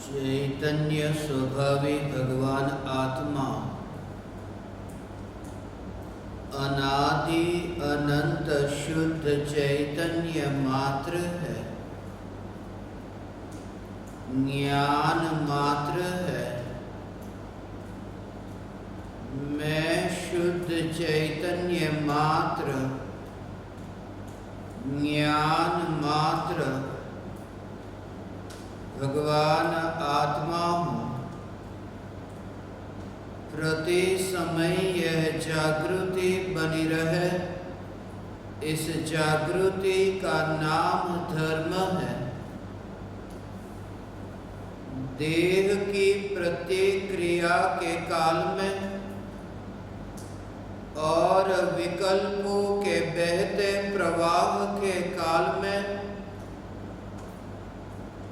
चैतन्य स्वभावी भगवान आत्मा अनादि अनंत शुद्ध चैतन्य मात्र है, ज्ञान मात्र है। मैं शुद्ध चैतन्य मात्र, ज्ञान मात्र भगवान आत्मा हूँ। प्रति समय यह जागृति बनी रहे, इस जागृति का नाम धर्म है। देह की प्रत्येक क्रिया के काल में और विकल्पों के बहते प्रवाह के काल में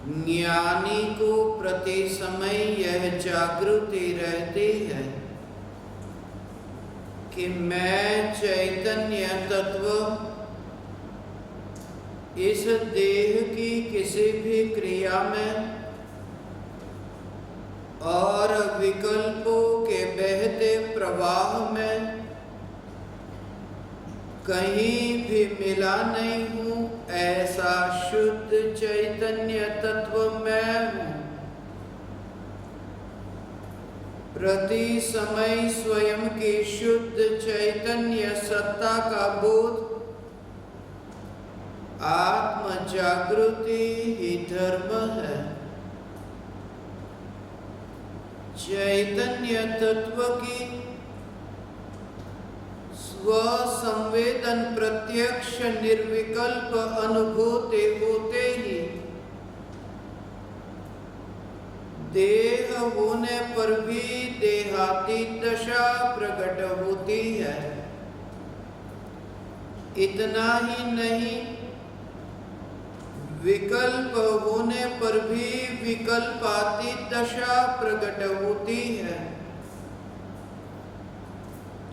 ज्ञानी को प्रति समय यह जागृति रहती है कि मैं चैतन्य तत्व इस देह की किसी भी क्रिया में और विकल्पों के बहते प्रवाह में कहीं भी मिला नहीं हूँ। ऐसा शुद्ध चैतन्य तत्व मैं हूँ। प्रति समय स्वयं की शुद्ध चैतन्य सत्ता का बोध, आत्म जागृति ही धर्म है। चैतन्य तत्व की स्वसंवेदन प्रत्यक्ष निर्विकल्प अनुभूति होते ही देह होने पर भी देहातीत दशा प्रकट होती है। इतना ही नहीं, विकल्प होने पर भी विकल्पातीत दशा प्रकट होती है।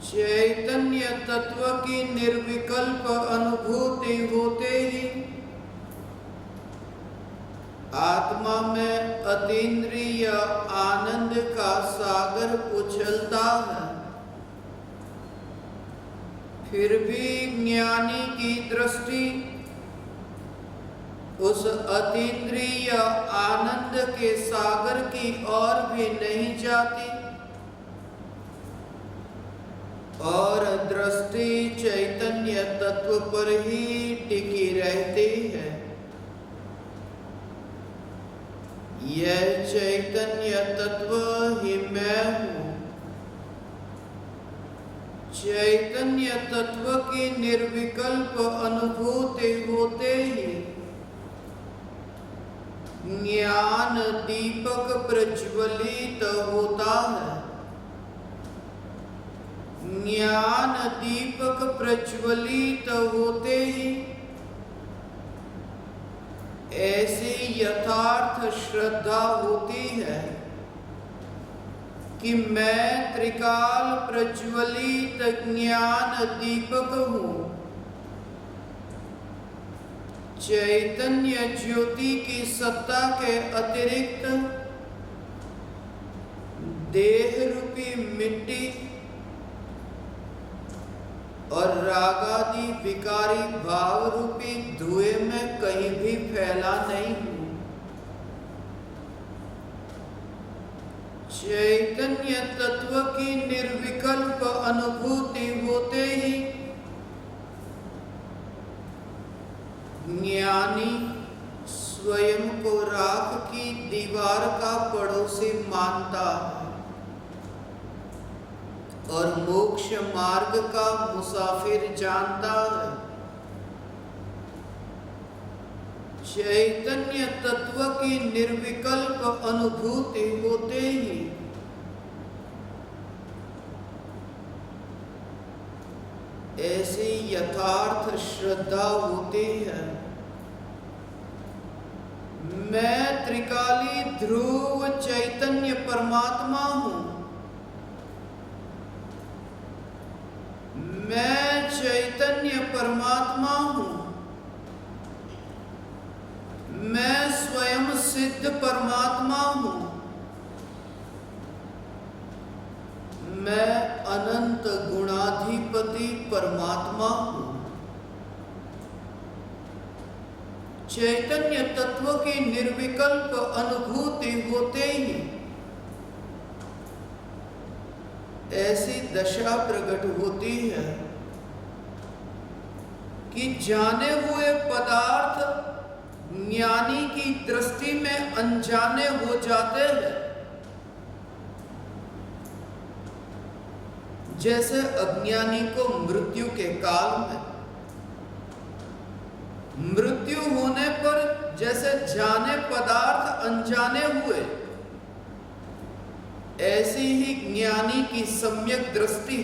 चैतन्य तत्व की निर्विकल्प अनुभूति होते ही आत्मा में अतीन्द्रिय आनंद का सागर उछलता है। फिर भी ज्ञानी की दृष्टि उस अतीन्द्रिय आनंद के सागर की ओर भी नहीं जाती और दृष्टि चैतन्य तत्व पर ही टिकी रहती है। यह चैतन्य तत्व ही मैं हूँ। चैतन्य तत्व की निर्विकल्प अनुभूति होते ही ज्ञान दीपक प्रज्वलित होता है। ज्ञान दीपक प्रज्वलित होते ही ऐसी यथार्थ श्रद्धा होती है कि मैं त्रिकाल प्रज्वलित ज्ञान दीपक हूँ। चैतन्य ज्योति की सत्ता के अतिरिक्त देह रूपी मिट्टी और रागादि विकारी भाव रूपी धुएं में कहीं भी फैला नहीं हूँ। चैतन्य तत्व की निर्विकल्प अनुभूति होते ही ज्ञानी स्वयं को राख की दीवार का पड़ोसी मानता है और मोक्ष मार्ग का मुसाफिर जानता है। चैतन्य तत्व की निर्विकल्प अनुभूति होते ही ऐसी यथार्थ श्रद्धा होती है, मैं त्रिकाली ध्रुव चैतन्य परमात्मा हूँ। मैं चैतन्य परमात्मा हूँ। मैं स्वयं से सिद्ध परमात्मा हूं, मैं अनंत गुणाधिपति परमात्मा हूं। चैतन्य तत्व की निर्विकल्प अनुभूति होते ही ऐसी दशा प्रकट होती है कि जाने हुए पदार्थ ज्ञानी की दृष्टि में अनजाने हो जाते हैं। जैसे अज्ञानी को मृत्यु के काल में मृत्यु होने पर जैसे जाने पदार्थ अनजाने हुए, ऐसी ही ज्ञानी की सम्यक दृष्टि।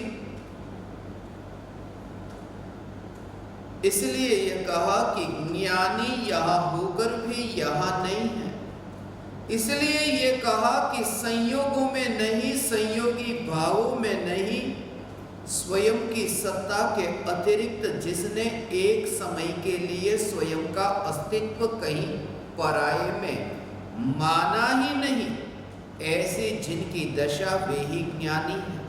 इसलिए यह कहा कि ज्ञानी यहां होकर भी यहां नहीं है। इसलिए यह कहा कि संयोगों में नहीं, संयोगी भावों में नहीं, स्वयं की सत्ता के अतिरिक्त जिसने एक समय के लिए स्वयं का अस्तित्व कहीं पराये में माना ही नहीं, ऐसे जिनकी दशा वे ही ज्ञानी है।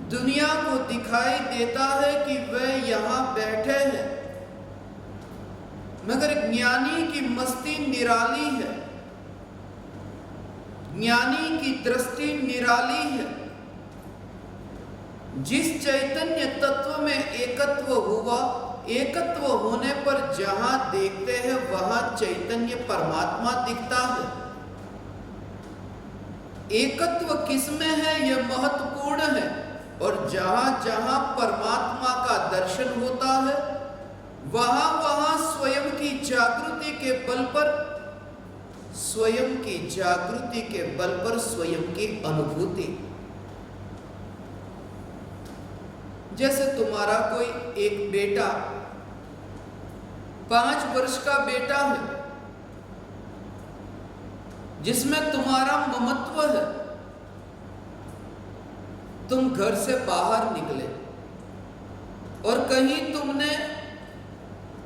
दुनिया को दिखाई देता है कि वे यहां बैठे हैं, मगर ज्ञानी की मस्ती निराली है, ज्ञानी की दृष्टि निराली है। जिस चैतन्य तत्व में एकत्व हुआ, एकत्व होने पर जहां देखते हैं वहां चैतन्य परमात्मा दिखता है। एकत्व किसमें है यह महत्वपूर्ण है, और जहां जहां परमात्मा का दर्शन होता है वहां वहां स्वयं की जागृति के बल पर, स्वयं की जागृति के बल पर स्वयं की अनुभूति। जैसे तुम्हारा कोई एक बेटा 5 वर्ष का बेटा है, जिसमें तुम्हारा ममत्व है। तुम घर से बाहर निकले और कहीं तुमने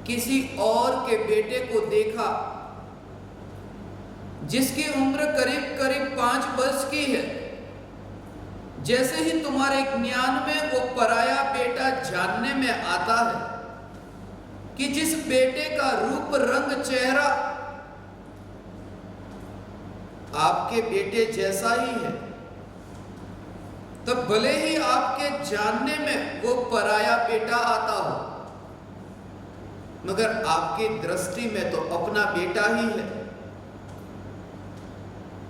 किसी और के बेटे को देखा जिसकी उम्र करीब करीब 5 वर्ष की है। जैसे ही तुम्हारे ज्ञान में वो पराया बेटा जानने में आता है कि जिस बेटे का रूप रंग चेहरा आपके बेटे जैसा ही है, तो भले ही आपके जानने में वो पराया बेटा आता हो, मगर आपकी दृष्टि में तो अपना बेटा ही है।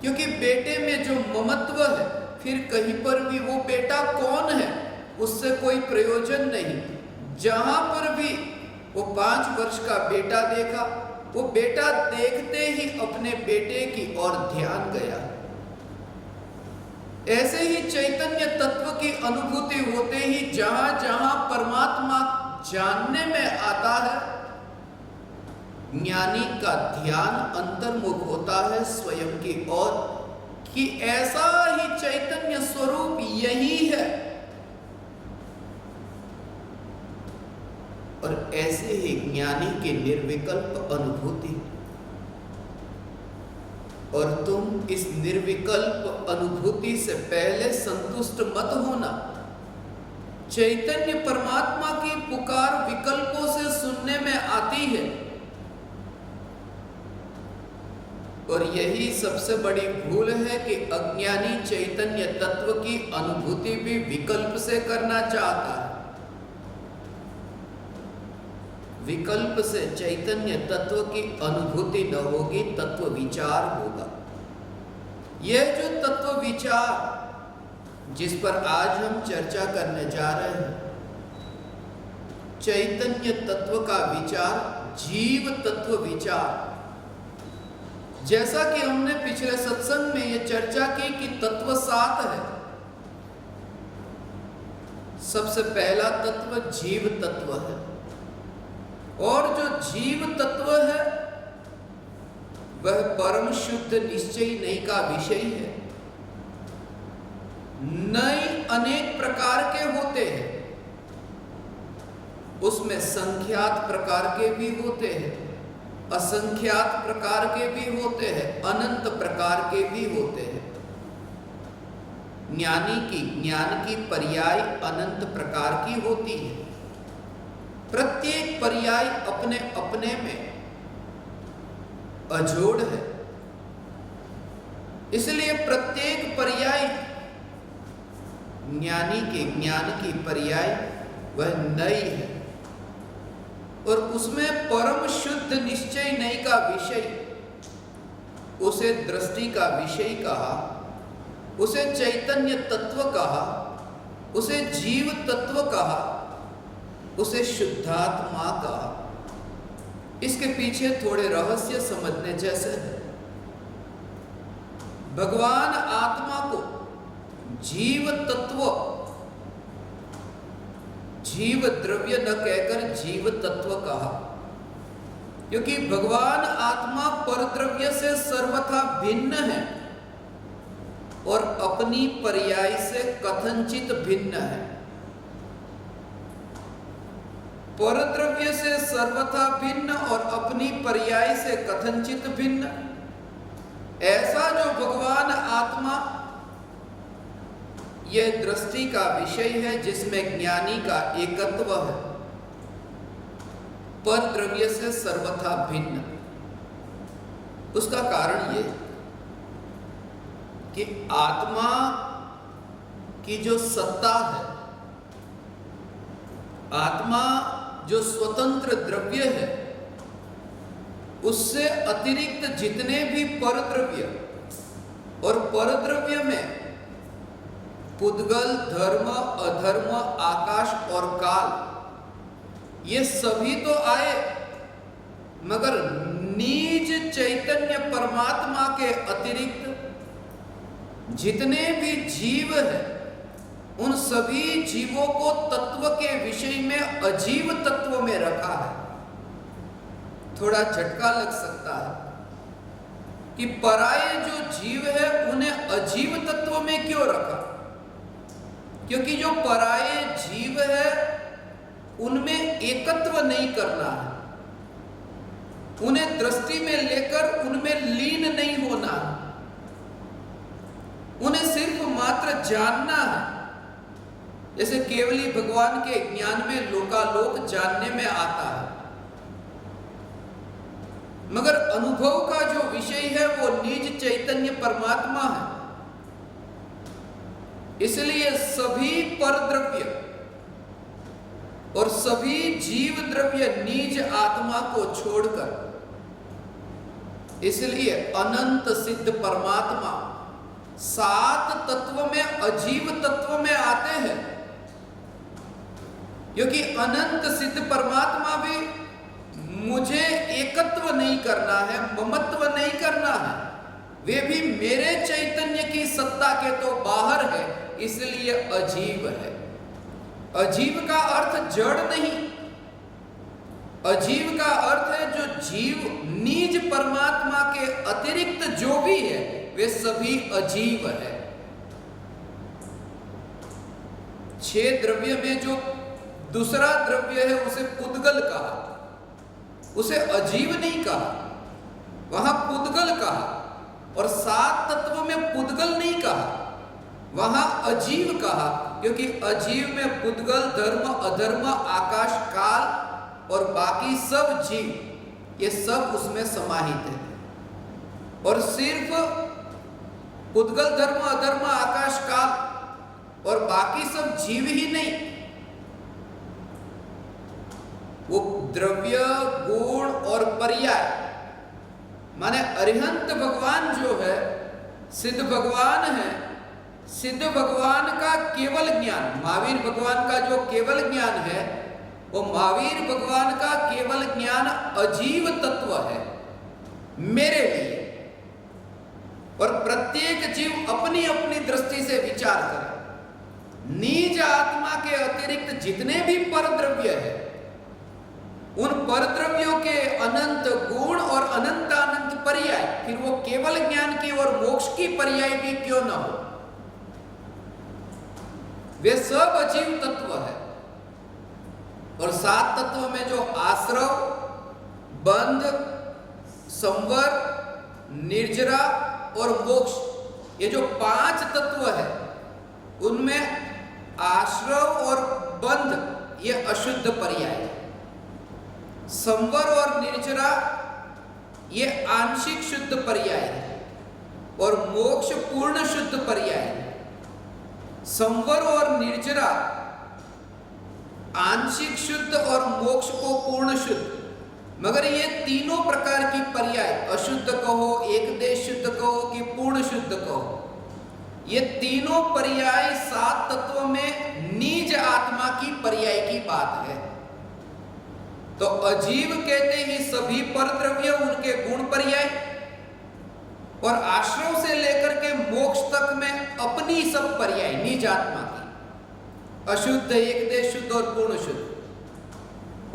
क्योंकि बेटे में जो ममत्व है, फिर कहीं पर भी वो बेटा कौन है उससे कोई प्रयोजन नहीं। जहां पर भी वो 5 वर्ष का बेटा देखा, वो बेटा देखते ही अपने बेटे की ओर ध्यान गया। ऐसे ही चैतन्य तत्व की अनुभूति होते ही जहां जहां परमात्मा जानने में आता है, ज्ञानी का ध्यान अंतर्मुख होता है स्वयं की ओर कि ऐसा ही चैतन्य स्वरूप यही है। और ऐसे ही ज्ञानी की निर्विकल्प अनुभूति। और तुम इस निर्विकल्प अनुभूति से पहले संतुष्ट मत होना। चैतन्य परमात्मा की पुकार विकल्पों से सुनने में आती है, और यही सबसे बड़ी भूल है कि अज्ञानी चैतन्य तत्व की अनुभूति भी विकल्प से करना चाहता है। विकल्प से चैतन्य तत्व की अनुभूति न होगी, तत्व विचार होगा। यह जो तत्व विचार जिस पर आज हम चर्चा करने जा रहे हैं, चैतन्य तत्व का विचार, जीव तत्व विचार। जैसा कि हमने पिछले सत्संग में यह चर्चा की कि तत्व 7 है। सबसे पहला तत्व जीव तत्व है, और जो जीव तत्व है वह परम शुद्ध निश्चय नई का विषय है। नई अनेक प्रकार के होते हैं, उसमें संख्यात प्रकार के भी होते हैं। असंख्यात प्रकार के भी होते हैं, अनंत प्रकार के भी होते हैं। ज्ञान की पर्याय अनंत प्रकार की होती है। प्रत्येक पर्याय अपने अपने में अजोड़ है, इसलिए प्रत्येक पर्याय ज्ञानी के ज्ञान की पर्याय वह नई है। और उसमें परम शुद्ध निश्चय नई का विषय, उसे दृष्टि का विषय कहा, उसे चैतन्य तत्व कहा, उसे जीव तत्व कहा, उसे शुद्धात्मा कहा। इसके पीछे थोड़े रहस्य समझने जैसे है। भगवान आत्मा को जीव तत्व, जीव द्रव्य न कहकर जीव तत्व कहा, क्योंकि भगवान आत्मा परद्रव्य से सर्वथा भिन्न है और अपनी पर्याय से कथनचित भिन्न है। परद्रव्य से सर्वथा भिन्न और अपनी पर्याय से कथनचित भिन्न, ऐसा जो भगवान आत्मा यह दृष्टि का विषय है, जिसमें ज्ञानी का एकत्व है, परद्रव्य से सर्वथा भिन्न। उसका कारण ये कि आत्मा की जो सत्ता है, आत्मा जो स्वतंत्र द्रव्य है, उससे अतिरिक्त जितने भी परद्रव्य, और परद्रव्य में पुद्गल, धर्म, अधर्म, आकाश और काल, ये सभी तो आए, मगर निज चैतन्य परमात्मा के अतिरिक्त जितने भी जीव हैं, उन सभी जीवों को तत्व के विषय में अजीव तत्व में रखा है। थोड़ा झटका लग सकता है कि पराये जो जीव है उन्हें अजीव तत्व में क्यों रखा, क्योंकि जो पराये जीव है उनमें एकत्व नहीं करना है, उन्हें दृष्टि में लेकर उनमें लीन नहीं होना है, उन्हें सिर्फ मात्र जानना है। जैसे केवली भगवान के ज्ञान में लोकालोक जानने में आता है, मगर अनुभव का जो विषय है वो निज चैतन्य परमात्मा है। इसलिए सभी परद्रव्य और सभी जीव द्रव्य निज आत्मा को छोड़कर, इसलिए अनंत सिद्ध परमात्मा सात तत्व में अजीव तत्व में आते हैं, क्योंकि अनंत सिद्ध परमात्मा भी मुझे एकत्व नहीं करना है, ममत्व नहीं करना है, वे भी मेरे चैतन्य की सत्ता के तो बाहर है, इसलिए अजीव है। अजीव का अर्थ जड़ नहीं, अजीव का अर्थ है जो जीव निज परमात्मा के अतिरिक्त जो भी है वे सभी अजीव है। 6 द्रव्य में जो दूसरा द्रव्य है उसे पुद्गल कहा, उसे अजीव नहीं कहा, वहां पुद्गल कहा। और 7 तत्व में पुद्गल नहीं कहा, वहां अजीव कहा, क्योंकि अजीव में पुद्गल, धर्म, अधर्म, आकाश, काल और बाकी सब जीव, ये सब उसमें समाहित है। और सिर्फ पुद्गल, धर्म, अधर्म, आकाश, काल और बाकी सब जीव ही नहीं, वो द्रव्य, गुण और पर्याय, माने अरिहंत भगवान जो है, सिद्ध भगवान है, सिद्ध भगवान का केवल ज्ञान, महावीर भगवान का जो केवल ज्ञान है, वो महावीर भगवान का केवल ज्ञान अजीव तत्व है मेरे लिए। और प्रत्येक जीव अपनी अपनी दृष्टि से विचार करे, निज आत्मा के अतिरिक्त जितने भी परद्रव्य है, उन परद्रव्यों के अनंत गुण और अनंत अनंत पर्याय, फिर वो केवल ज्ञान की और मोक्ष की पर्याय भी क्यों न हो, वे सब अजीव तत्व है। और 7 तत्व में जो आश्रव, बंध, संवर, निर्जरा और मोक्ष, ये जो 5 तत्व है उनमें आश्रव और बंध ये अशुद्ध पर्याय है। संवर और निर्जरा ये आंशिक शुद्ध पर्याय है और मोक्ष पूर्ण शुद्ध पर्याय है। संवर और निर्जरा आंशिक शुद्ध और मोक्ष को पूर्ण शुद्ध, मगर ये तीनों प्रकार की पर्याय, अशुद्ध कहो, एक देश शुद्ध कहो कि पूर्ण शुद्ध कहो, ये तीनों पर्याय 7 तत्वों में निज आत्मा की पर्याय की बात है। तो अजीव कहते ही सभी परद्रव्य उनके गुण पर्याय, और आश्रव से लेकर के मोक्ष तक में अपनी सब पर्याय निज आत्मा की, अशुद्ध, एक देश शुद्ध और पूर्ण शुद्ध।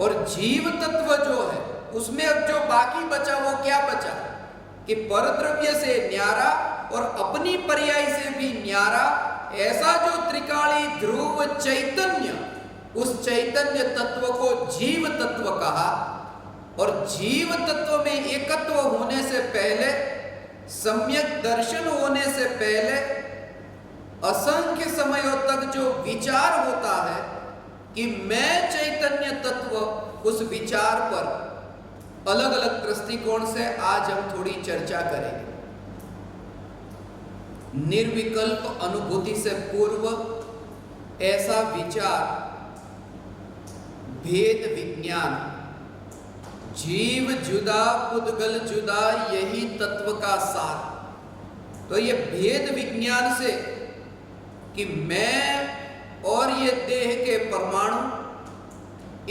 और जीव तत्व जो है उसमें अब जो बाकी बचा वो क्या बचा कि परद्रव्य से न्यारा और अपनी पर्याय से भी न्यारा, ऐसा जो त्रिकाली ध्रुव चैतन्य, उस चैतन्य तत्व को जीव तत्व कहा। और जीव तत्व में एकत्व होने से पहले, सम्यक दर्शन होने से पहले असंख्य समयों तक जो विचार होता है कि मैं चैतन्य तत्व, उस विचार पर अलग अलग दृष्टिकोण से आज हम थोड़ी चर्चा करेंगे। निर्विकल्प अनुभूति से पूर्व ऐसा विचार, भेद विज्ञान, जीव जुदा पुद्गल जुदा, यही तत्व का सार। तो ये भेद विज्ञान से कि मैं और ये देह के परमाणु,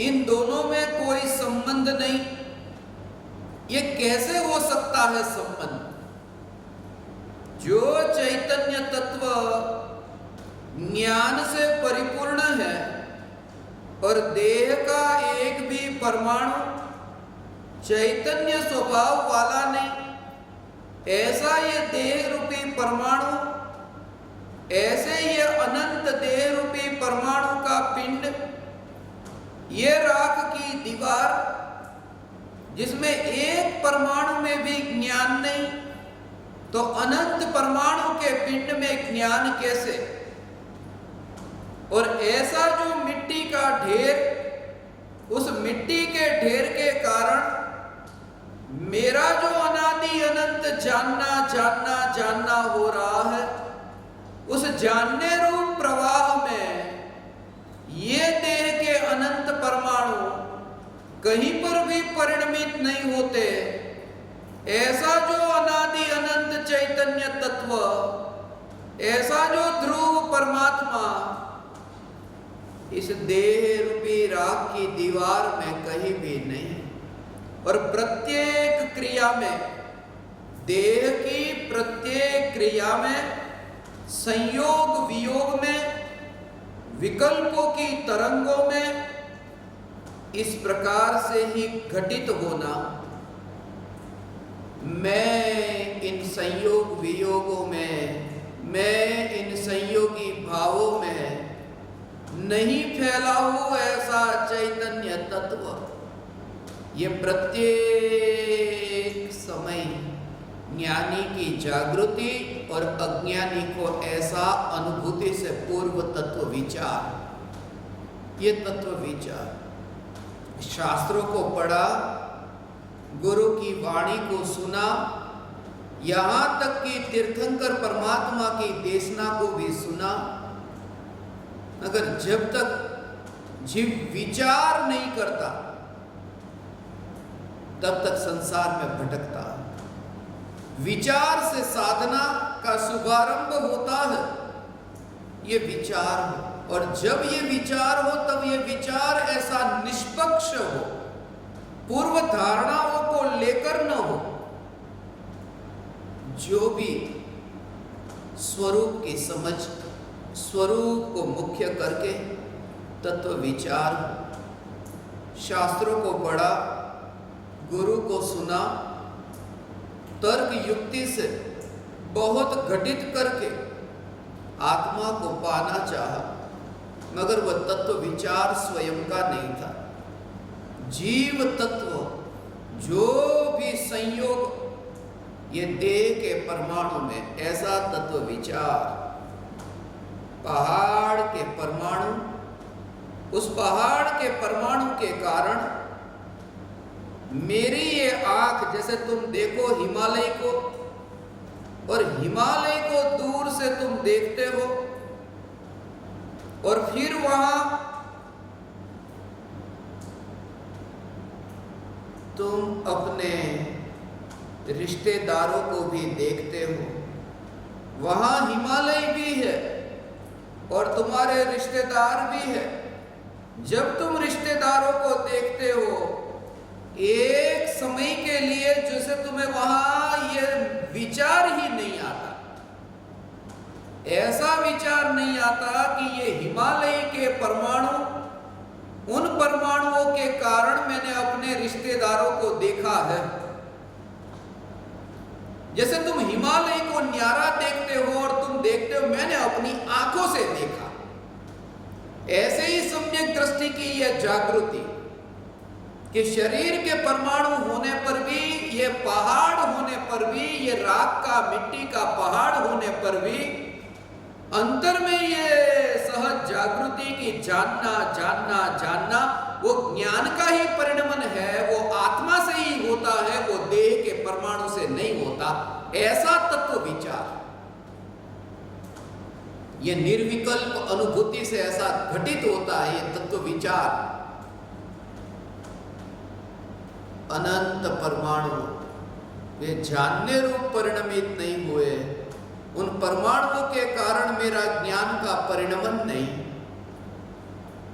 इन दोनों में कोई संबंध नहीं, ये कैसे हो सकता है संबंध? जो चैतन्य तत्व ज्ञान से परिपूर्ण है और देह का एक भी परमाणु चैतन्य स्वभाव वाला नहीं, ऐसा ये देह रूपी परमाणु, ऐसे ये अनंत देह रूपी परमाणु का पिंड, ये राख की दीवार जिसमें एक परमाणु में भी ज्ञान नहीं, तो अनंत परमाणु के पिंड में ज्ञान कैसे? और ऐसा जो मिट्टी का ढेर, उस मिट्टी के ढेर के कारण मेरा जो अनादि अनंत जानना जानना जानना हो रहा है, उस जानने रूप प्रवाह में ये देह के अनंत परमाणु कहीं पर भी परिणमित नहीं होते। ऐसा जो अनादि अनंत चैतन्य तत्व, ऐसा जो ध्रुव परमात्मा इस देह रूपी राख की दीवार में कहीं भी नहीं। और प्रत्येक क्रिया में, देह की प्रत्येक क्रिया में, संयोग वियोग में, विकल्पों की तरंगों में इस प्रकार से ही घटित होना, मैं इन संयोग वियोगों में, मैं इन संयोगी भावों में नहीं फैला हूं ऐसा चैतन्य तत्व, ये प्रत्येक समय ज्ञानी की जागृति और अज्ञानी को ऐसा अनुभूति से पूर्व तत्व विचार, ये तत्व विचार, शास्त्रों को पढ़ा, गुरु की वाणी को सुना, यहां तक कि तीर्थंकर परमात्मा की देशना को भी सुना, अगर जब तक जीव विचार नहीं करता तब तक संसार में भटकता है। विचार से साधना का शुभारंभ होता है, ये विचार हो, और जब ये विचार हो तब ये विचार ऐसा निष्पक्ष हो, पूर्व धारणाओं को लेकर न हो, जो भी स्वरूप की समझ, स्वरूप को मुख्य करके तत्व विचार हो। शास्त्रों को पढ़ा, गुरु को सुना, तर्क युक्ति से बहुत घटित करके आत्मा को पाना चाहा, मगर वह तत्व विचार स्वयं का नहीं था। जीव तत्व जो भी संयोग ये देह के परमाणु में, ऐसा तत्व विचार। पहाड़ के परमाणु, उस पहाड़ के परमाणु के कारण मेरी ये आंख, जैसे तुम देखो हिमालय को, और हिमालय को दूर से तुम देखते हो, और फिर वहां तुम अपने रिश्तेदारों को भी देखते हो। वहां हिमालय भी है और तुम्हारे रिश्तेदार भी है। जब तुम रिश्तेदारों को देखते हो, एक समय के लिए जैसे तुम्हें वहां ये विचार ही नहीं आता, ऐसा विचार नहीं आता कि ये हिमालय के परमाणु, उन परमाणुओं के कारण मैंने अपने रिश्तेदारों को देखा है। जैसे तुम हिमालय को न्यारा देखते हो और तुम देखते हो मैंने अपनी आंखों से देखा, ऐसे ही सम्यक दृष्टि की यह जागृति कि शरीर के परमाणु होने पर भी, ये पहाड़ होने पर भी, ये राख का, मिट्टी का पहाड़ होने पर भी अंतर में ये सहज जागृति की जानना जानना जानना, वो ज्ञान का ही परिणमन है, वो आत्मा से ही होता है, वो देह के परमाणु से नहीं होता। ऐसा तत्व विचार, ये निर्विकल्प अनुभूति से ऐसा घटित होता है। ये तत्व विचार अनंत परमाणु वे जानने रूप परिणमित नहीं हुए, उन परमाणुओं के कारण मेरा ज्ञान का परिणमन नहीं।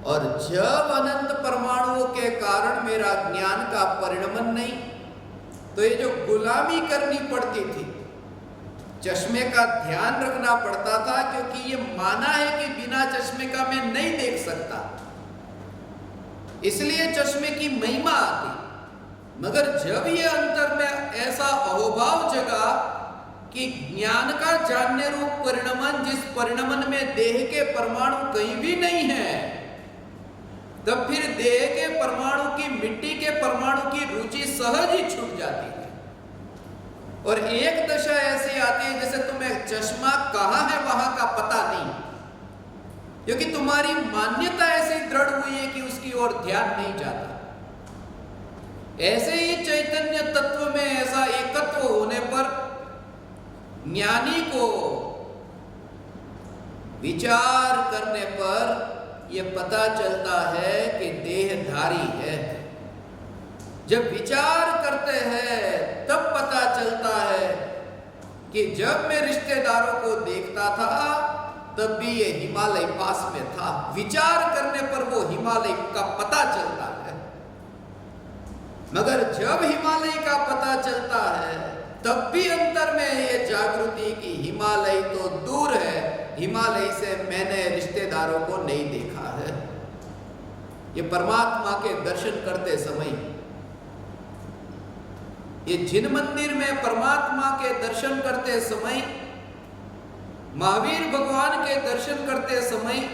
और जब अनंत परमाणुओं के कारण मेरा ज्ञान का परिणमन नहीं, तो ये जो गुलामी करनी पड़ती थी, चश्मे का ध्यान रखना पड़ता था, क्योंकि ये माना है कि बिना चश्मे का मैं नहीं देख सकता, इसलिए चश्मे की महिमा आती। मगर जब ये अंतर में ऐसा अहोभाव जगा कि ज्ञान का जानने रूप परिणमन, जिस परिणमन में देह के परमाणु कहीं भी नहीं है, तब फिर देह के परमाणु की, मिट्टी के परमाणु की रुचि सहज ही छूट जाती है। और एक दशा ऐसी आती है जैसे तुम्हें चश्मा कहाँ है वहां का पता नहीं, क्योंकि तुम्हारी मान्यता ऐसी दृढ़ हुई है कि उसकी ओर ध्यान नहीं जाता। ऐसे ही चैतन्य तत्व में ऐसा एकत्व होने पर ज्ञानी को विचार करने पर यह पता चलता है कि देहधारी है। जब विचार करते हैं तब पता चलता है कि जब मैं रिश्तेदारों को देखता था तब भी ये हिमालय पास में था। विचार करने पर वो हिमालय का पता चलता है। मगर जब हिमालय का पता चलता है तब भी अंतर में ये जागृति की हिमालय तो दूर है, हिमालय से मैंने रिश्तेदारों को नहीं देखा है। ये परमात्मा के दर्शन करते समय, ये जिन मंदिर में परमात्मा के दर्शन करते समय, महावीर भगवान के दर्शन करते समय,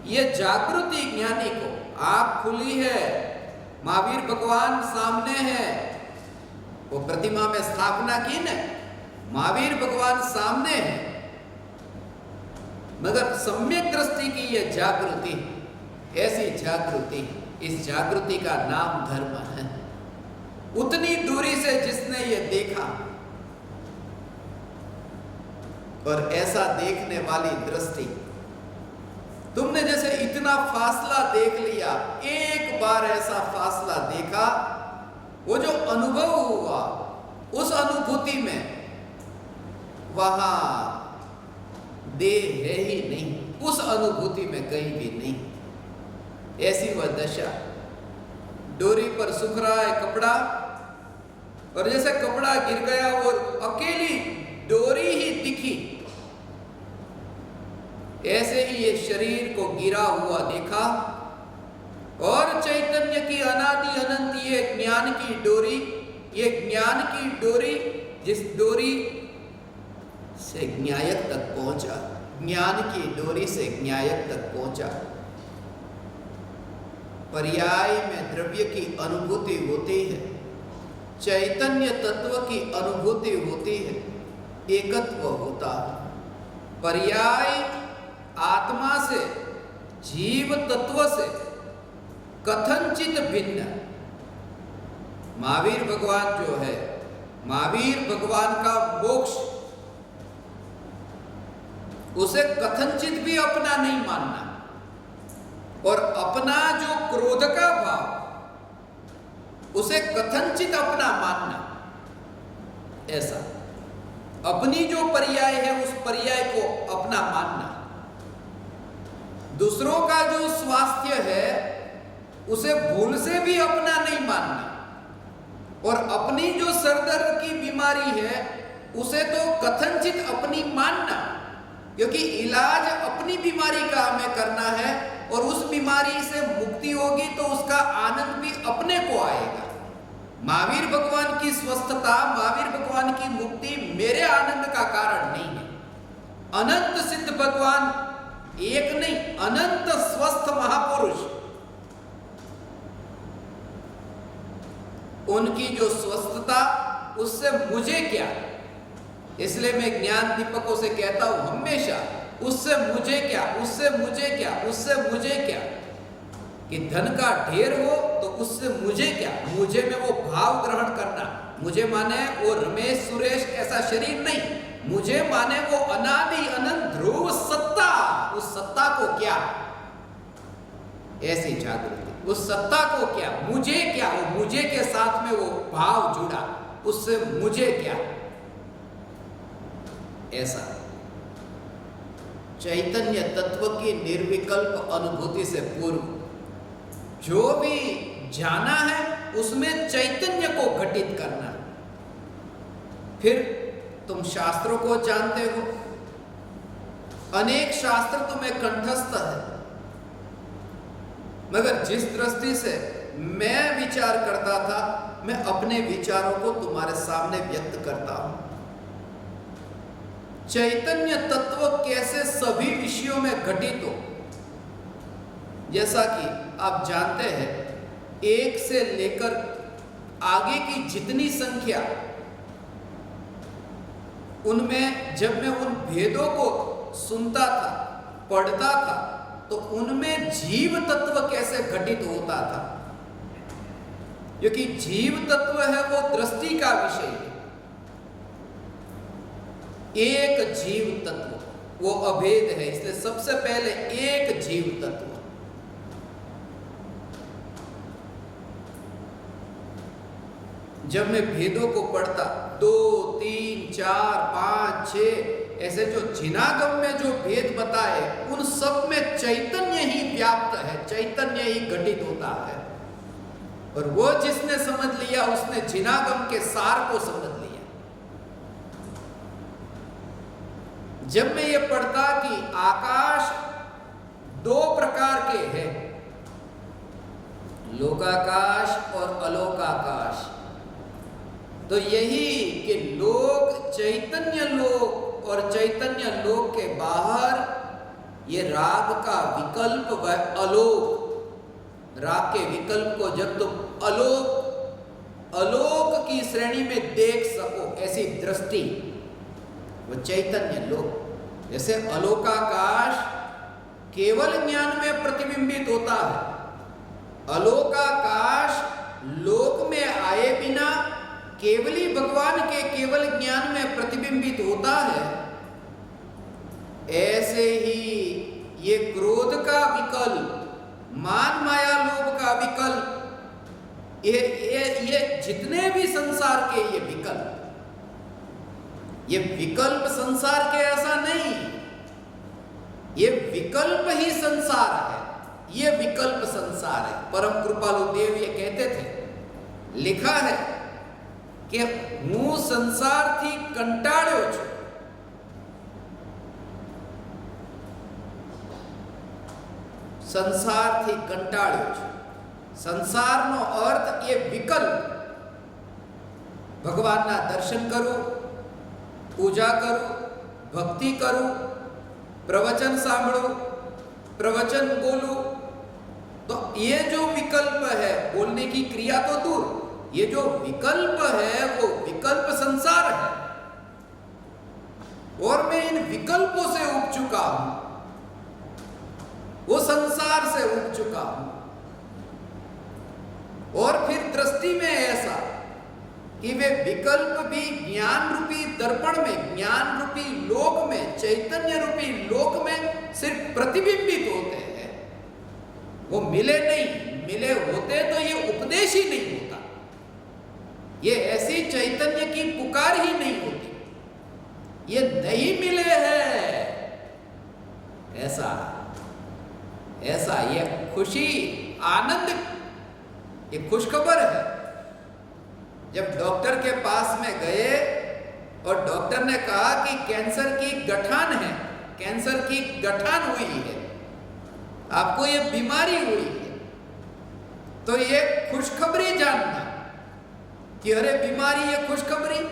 ये जागृति ज्ञानी को, आँख खुली है, महावीर भगवान सामने है, वो प्रतिमा में स्थापना की न, महावीर भगवान सामने है, मगर सम्यक दृष्टि की यह जागृति, ऐसी जागृति, इस जागृति का नाम धर्म है। उतनी दूरी से जिसने ये देखा, और ऐसा देखने वाली दृष्टि, तुमने जैसे इतना फासला देख लिया, एक बार ऐसा फासला देखा, वो जो अनुभव हुआ, उस अनुभूति में वहां देह है ही नहीं, उस अनुभूति में कहीं भी नहीं। ऐसी वह दशा, डोरी पर सूख रहा है कपड़ा, और जैसे कपड़ा गिर गया और अकेली डोरी ही दिखी, ऐसे ही ये शरीर को गिरा हुआ देखा, और चैतन्य की अनादि अनंत ये ज्ञान की डोरी, ये ज्ञान की डोरी, जिस डोरी से ज्ञायक तक पहुंचा, ज्ञान की डोरी से ज्ञायक तक पहुंचा। पर्याय में द्रव्य की अनुभूति होती है, चैतन्य तत्व की अनुभूति होती है, एकत्व होता है। पर्याय आत्मा से, जीव तत्व से कथनचित भिन्न। महावीर भगवान जो है, महावीर भगवान का मोक्ष, उसे कथनचित भी अपना नहीं मानना, और अपना जो क्रोध का भाव, उसे कथनचित अपना मानना। ऐसा अपनी जो पर्याय है उस पर्याय को अपना मानना। दूसरों का जो स्वास्थ्य है उसे भूल से भी अपना नहीं मानना, और अपनी जो सरदर्द की बीमारी है उसे तो कथनचित अपनी मानना, क्योंकि इलाज अपनी बीमारी का हमें करना है, और उस बीमारी से मुक्ति होगी तो उसका आनंद भी अपने को आएगा। महावीर भगवान की स्वस्थता, महावीर भगवान की मुक्ति मेरे आनंद का कारण नहीं है। अनंत सिद्ध भगवान, एक नहीं, अनंत स्वस्थ महापुरुष, उनकी जो स्वस्थता, उससे मुझे क्या। इसलिए मैं ज्ञान दीपकों से कहता हूं हमेशा, उससे मुझे क्या, उससे मुझे क्या, उससे मुझे क्या। कि धन का ढेर हो तो उससे मुझे क्या, मुझे में वो भाव ग्रहण करना। मुझे माने वो रमेश सुरेश ऐसा शरीर नहीं, मुझे माने वो अनादि अनंत ध्रुव सत्ता, उस सत्ता को क्या, ऐसी जागृति, उस सत्ता को क्या, मुझे क्या, वो मुझे के साथ में वो भाव जुड़ा, उससे मुझे क्या, ऐसा चैतन्य तत्व की निर्विकल्प अनुभूति से पूर्व जो भी जाना है उसमें चैतन्य को घटित करना। फिर तुम शास्त्रों को जानते हो, अनेक शास्त्र तुम्हें कंठस्थ है, मगर जिस दृष्टि से मैं विचार करता था, मैं अपने विचारों को तुम्हारे सामने व्यक्त करता हूं। चैतन्य तत्व कैसे सभी विषयों में घटित हो, जैसा कि आप जानते हैं, एक से लेकर आगे की जितनी संख्या, उनमें जब मैं उन भेदों को सुनता था, पढ़ता था, तो उनमें जीव तत्व कैसे घटित होता था। क्योंकि जीव तत्व है वो दृष्टि का विषय है। एक जीव तत्व वो अभेद है, इसलिए सबसे पहले एक जीव तत्व। जब मैं भेदों को पढ़ता, 2, 3, 4, 5, 6 ऐसे जो जिनागम में जो भेद बताए, उन सब में चैतन्य ही व्याप्त है, चैतन्य ही घटित होता है। और वो जिसने समझ लिया उसने जिनागम के सार को समझ लिया। जब मैं ये पढ़ता कि आकाश 2 प्रकार के हैं, लोकाकाश और अलोकाकाश, तो यही कि लोक, चैतन्य लोक और चैतन्य लोक के बाहर ये राग का विकल्प व अलोक, राग के विकल्प को जब तुम अलोक की श्रेणी में देख सको, ऐसी दृष्टि, वो चैतन्य लोक। जैसे अलोकाकाश केवल ज्ञान में प्रतिबिंबित होता है, अलोकाकाश लोक में आए बिना केवली भगवान के केवल ज्ञान में प्रतिबिंबित होता है। ऐसे ही ये क्रोध का विकल्प, मान माया लोभ का विकल्प, ये जितने भी संसार के ये विकल्प संसार के ऐसा नहीं, ये विकल्प ही संसार है, ये विकल्प संसार है। परम कृपालु देव ये कहते थे, लिखा है कि હું સંસારથી કંટાળ્યો છું। સંસારથી કંટાળ્યો છું, સંસારનો અર્થ એ વિકલ્પ। ભગવાનના દર્શન કરું, પૂજા કરું, ભક્તિ કરું, પ્રવચન સાંભળું, प्रवचन बोलूं, तो ये जो विकल्प है, बोलने की क्रिया तो दूर, ये जो विकल्प है वो विकल्प संसार है, और मैं इन विकल्पों से उब चुका हूं, वो संसार से उब चुका हूं। और फिर दृष्टि में ऐसा कि वे विकल्प भी ज्ञान रूपी दर्पण में, ज्ञान रूपी लोक में, चैतन्य रूपी लोक में सिर्फ प्रतिबिंबित होते हैं, वो मिले नहीं। मिले होते तो ये उपदेश ही नहीं होता, ये ऐसी चैतन्य की पुकार ही नहीं होती। ये नहीं मिले हैं, ऐसा ऐसा ये खुशी, आनंद, ये खुशखबर है। जब डॉक्टर के पास में गए और डॉक्टर ने कहा कि कैंसर की गठान है, कैंसर की गठान हुई है, आपको ये बीमारी हुई है, तो ये खुशखबरी जानना कि अरे बीमारी, ये खुशखबरी,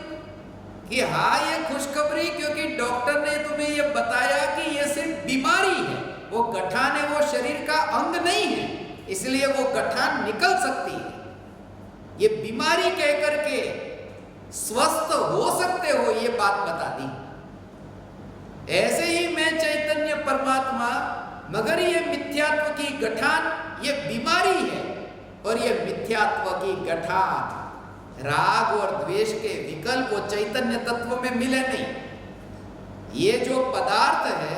कि हाँ ये खुशखबरी, क्योंकि डॉक्टर ने तुम्हें ये बताया कि ये सिर्फ बीमारी है, वो गठान है, वो शरीर का अंग नहीं है, इसलिए वो गठान निकल सकती है। ये बीमारी कह करके स्वस्थ हो सकते हो, ये बात बता दी। ऐसे ही मैं चैतन्य परमात्मा, मगर ये मिथ्यात्व की गठान, ये बीमारी है, और ये मिथ्यात्व की गठान, राग और द्वेष के विकल्प वो चैतन्य तत्व में मिले नहीं। ये जो पदार्थ है,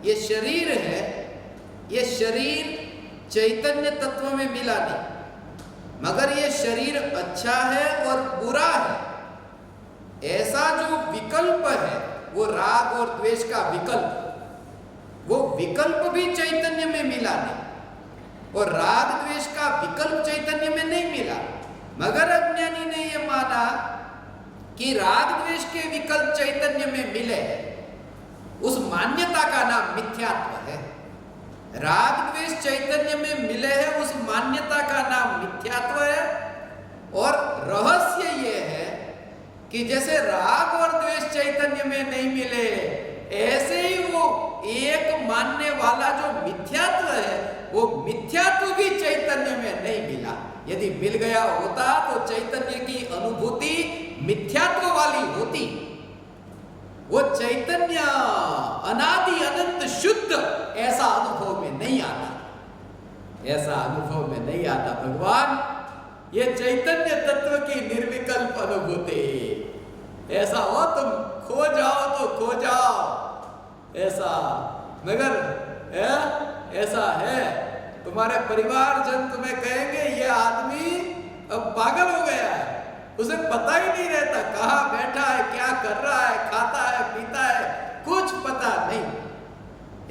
ये शरीर है, ये शरीर चैतन्य तत्व में मिला नहीं, मगर ये शरीर अच्छा है और बुरा है, ऐसा जो विकल्प है, वो राग और द्वेष का विकल्प, वो विकल्प भी चैतन्य में मिला नहीं, और राग द्वेष का विकल्प चैतन्य में नहीं मिला। मगर अज्ञानी ने यह माना कि राग द्वेष के विकल्प चैतन्य में मिले, उस मान्यता का नाम मिथ्यात्व है। राग द्वेष चैतन्य में मिले हैं, उस मान्यता का नाम मिथ्यात्व है। और रहस्य ये है कि जैसे राग और द्वेष चैतन्य में नहीं मिले, ऐसे ही वो एक मानने वाला जो मिथ्यात्व है, वो मिथ्यात्व भी चैतन्य में नहीं मिला। यदि मिल गया होता तो चैतन्य की अनुभूति मिथ्यात्व वाली होती। वो चैतन्य अनादि अनंत शुद्ध ऐसा अनुभव में नहीं आता, ऐसा अनुभव में नहीं आता। भगवान, ये चैतन्य तत्व की निर्विकल्प अनुभूति, ऐसा हो तुम खो जाओ तो खो जाओ, ऐसा। मगर ऐसा है, तुम्हारे परिवारजन तुम्हें कहेंगे ये आदमी अब पागल हो गया है, उसे पता ही नहीं रहता कहाँ बैठा है, क्या कर रहा है, खाता है, पीता है, कुछ पता नहीं,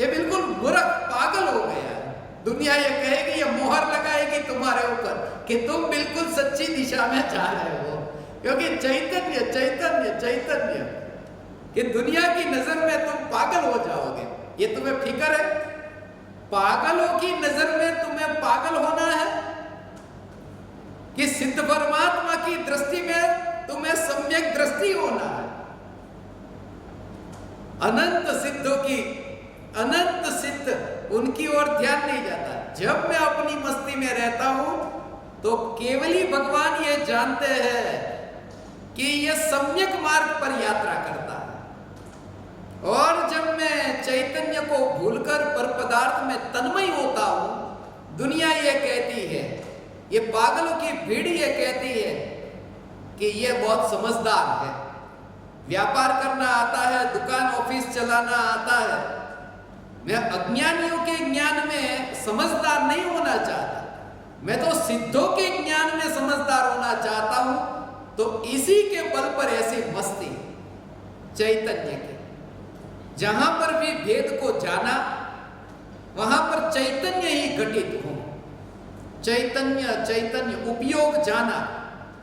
ये बिल्कुल मूर्ख पागल हो गया है। दुनिया ये कहेगी, ये मोहर लगाएगी तुम्हारे ऊपर कि तुम बिल्कुल सच्ची दिशा में जा रहे हो, क्योंकि चैतन्य चैतन्य चैतन्य कि दुनिया की नजर में तुम पागल हो जाओगे। ये तुम्हें फिक्र है? पागलों की नजर में तुम्हें पागल होना है कि सिद्ध परमात्मा की दृष्टि में तुम्हें सम्यक दृष्टि होना है। अनंत सिद्धों की, अनंत सिद्ध उनकी ओर ध्यान नहीं जाता। जब मैं अपनी मस्ती में रहता हूं तो केवल ही भगवान ये जानते हैं कि ये सम्यक मार्ग पर यात्रा करता है। और जब मैं चैतन्य को भूलकर पर पदार्थ में तन्मय होता हूं, दुनिया ये कहती है, ये पागलों की भीड़ ये कहती है कि ये बहुत समझदार है, व्यापार करना आता है, दुकान ऑफिस चलाना आता है। मैं अज्ञानियों के ज्ञान में समझदार नहीं होना चाहता, मैं तो सिद्धों के ज्ञान में समझदार होना चाहता हूं। तो इसी के बल पर ऐसी मस्ती चैतन्य की, जहां पर भी भेद को जाना वहां पर चैतन्य ही घटित हो। चैतन्य चैतन्य उपयोग जाना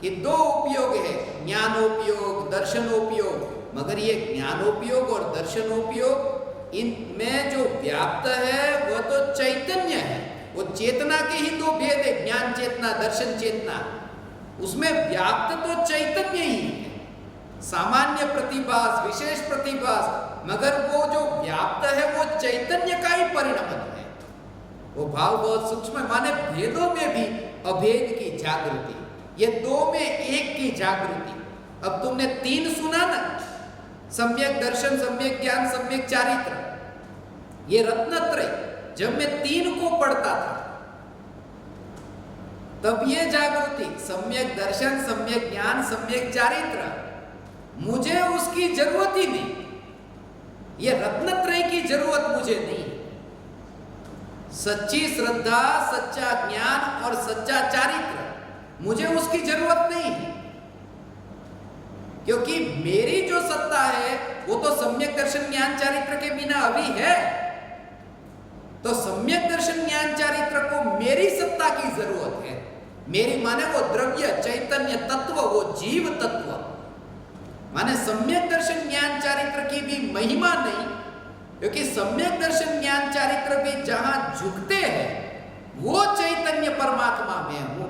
कि दो उपयोग है, ज्ञानोपयोग, दर्शनोपयोग। मगर ये ज्ञानोपयोग और दर्शनोपयोग, इनमें जो व्याप्त है वह तो चैतन्य है। वो चेतना के ही दो भेद है, ज्ञान चेतना, दर्शन चेतना। उसमें व्याप्त तो चैतन्य ही है, सामान्य प्रतिभास, विशेष प्रतिभास। मगर वो जो व्याप्त है वो चैतन्य का ही परिणमन है। वो भाव बहुत सूक्ष्म है, माने भेदों में भी अभेद की जागृति। ये दो में एक की जागृति। अब तुमने तीन सुना ना, सम्यक दर्शन, सम्यक ज्ञान, सम्यक चारित्र, ये रत्नत्रय। जब मैं तीन को पढ़ता था तब ये जागृति, सम्यक दर्शन, सम्यक ज्ञान, सम्यक चारित्र, मुझे उसकी जरूरत ही नहीं। ये रत्नत्रय की जरूरत मुझे नहीं। सच्ची श्रद्धा, सच्चा ज्ञान और सच्चा चारित्र, मुझे उसकी जरूरत नहीं है, क्योंकि मेरी जो सत्ता है वो तो सम्यक दर्शन ज्ञान चारित्र के बिना अभी है। तो सम्यक दर्शन ज्ञान चारित्र को मेरी सत्ता की जरूरत है। मेरी माने वो द्रव्य चैतन्य तत्व, वो जीव तत्व, माने सम्यक दर्शन ज्ञान चारित्र की भी महिमा नहीं, क्योंकि सम्यक दर्शन ज्ञान चारित्र भी जहां झुकते हैं वो चैतन्य परमात्मा में हूं।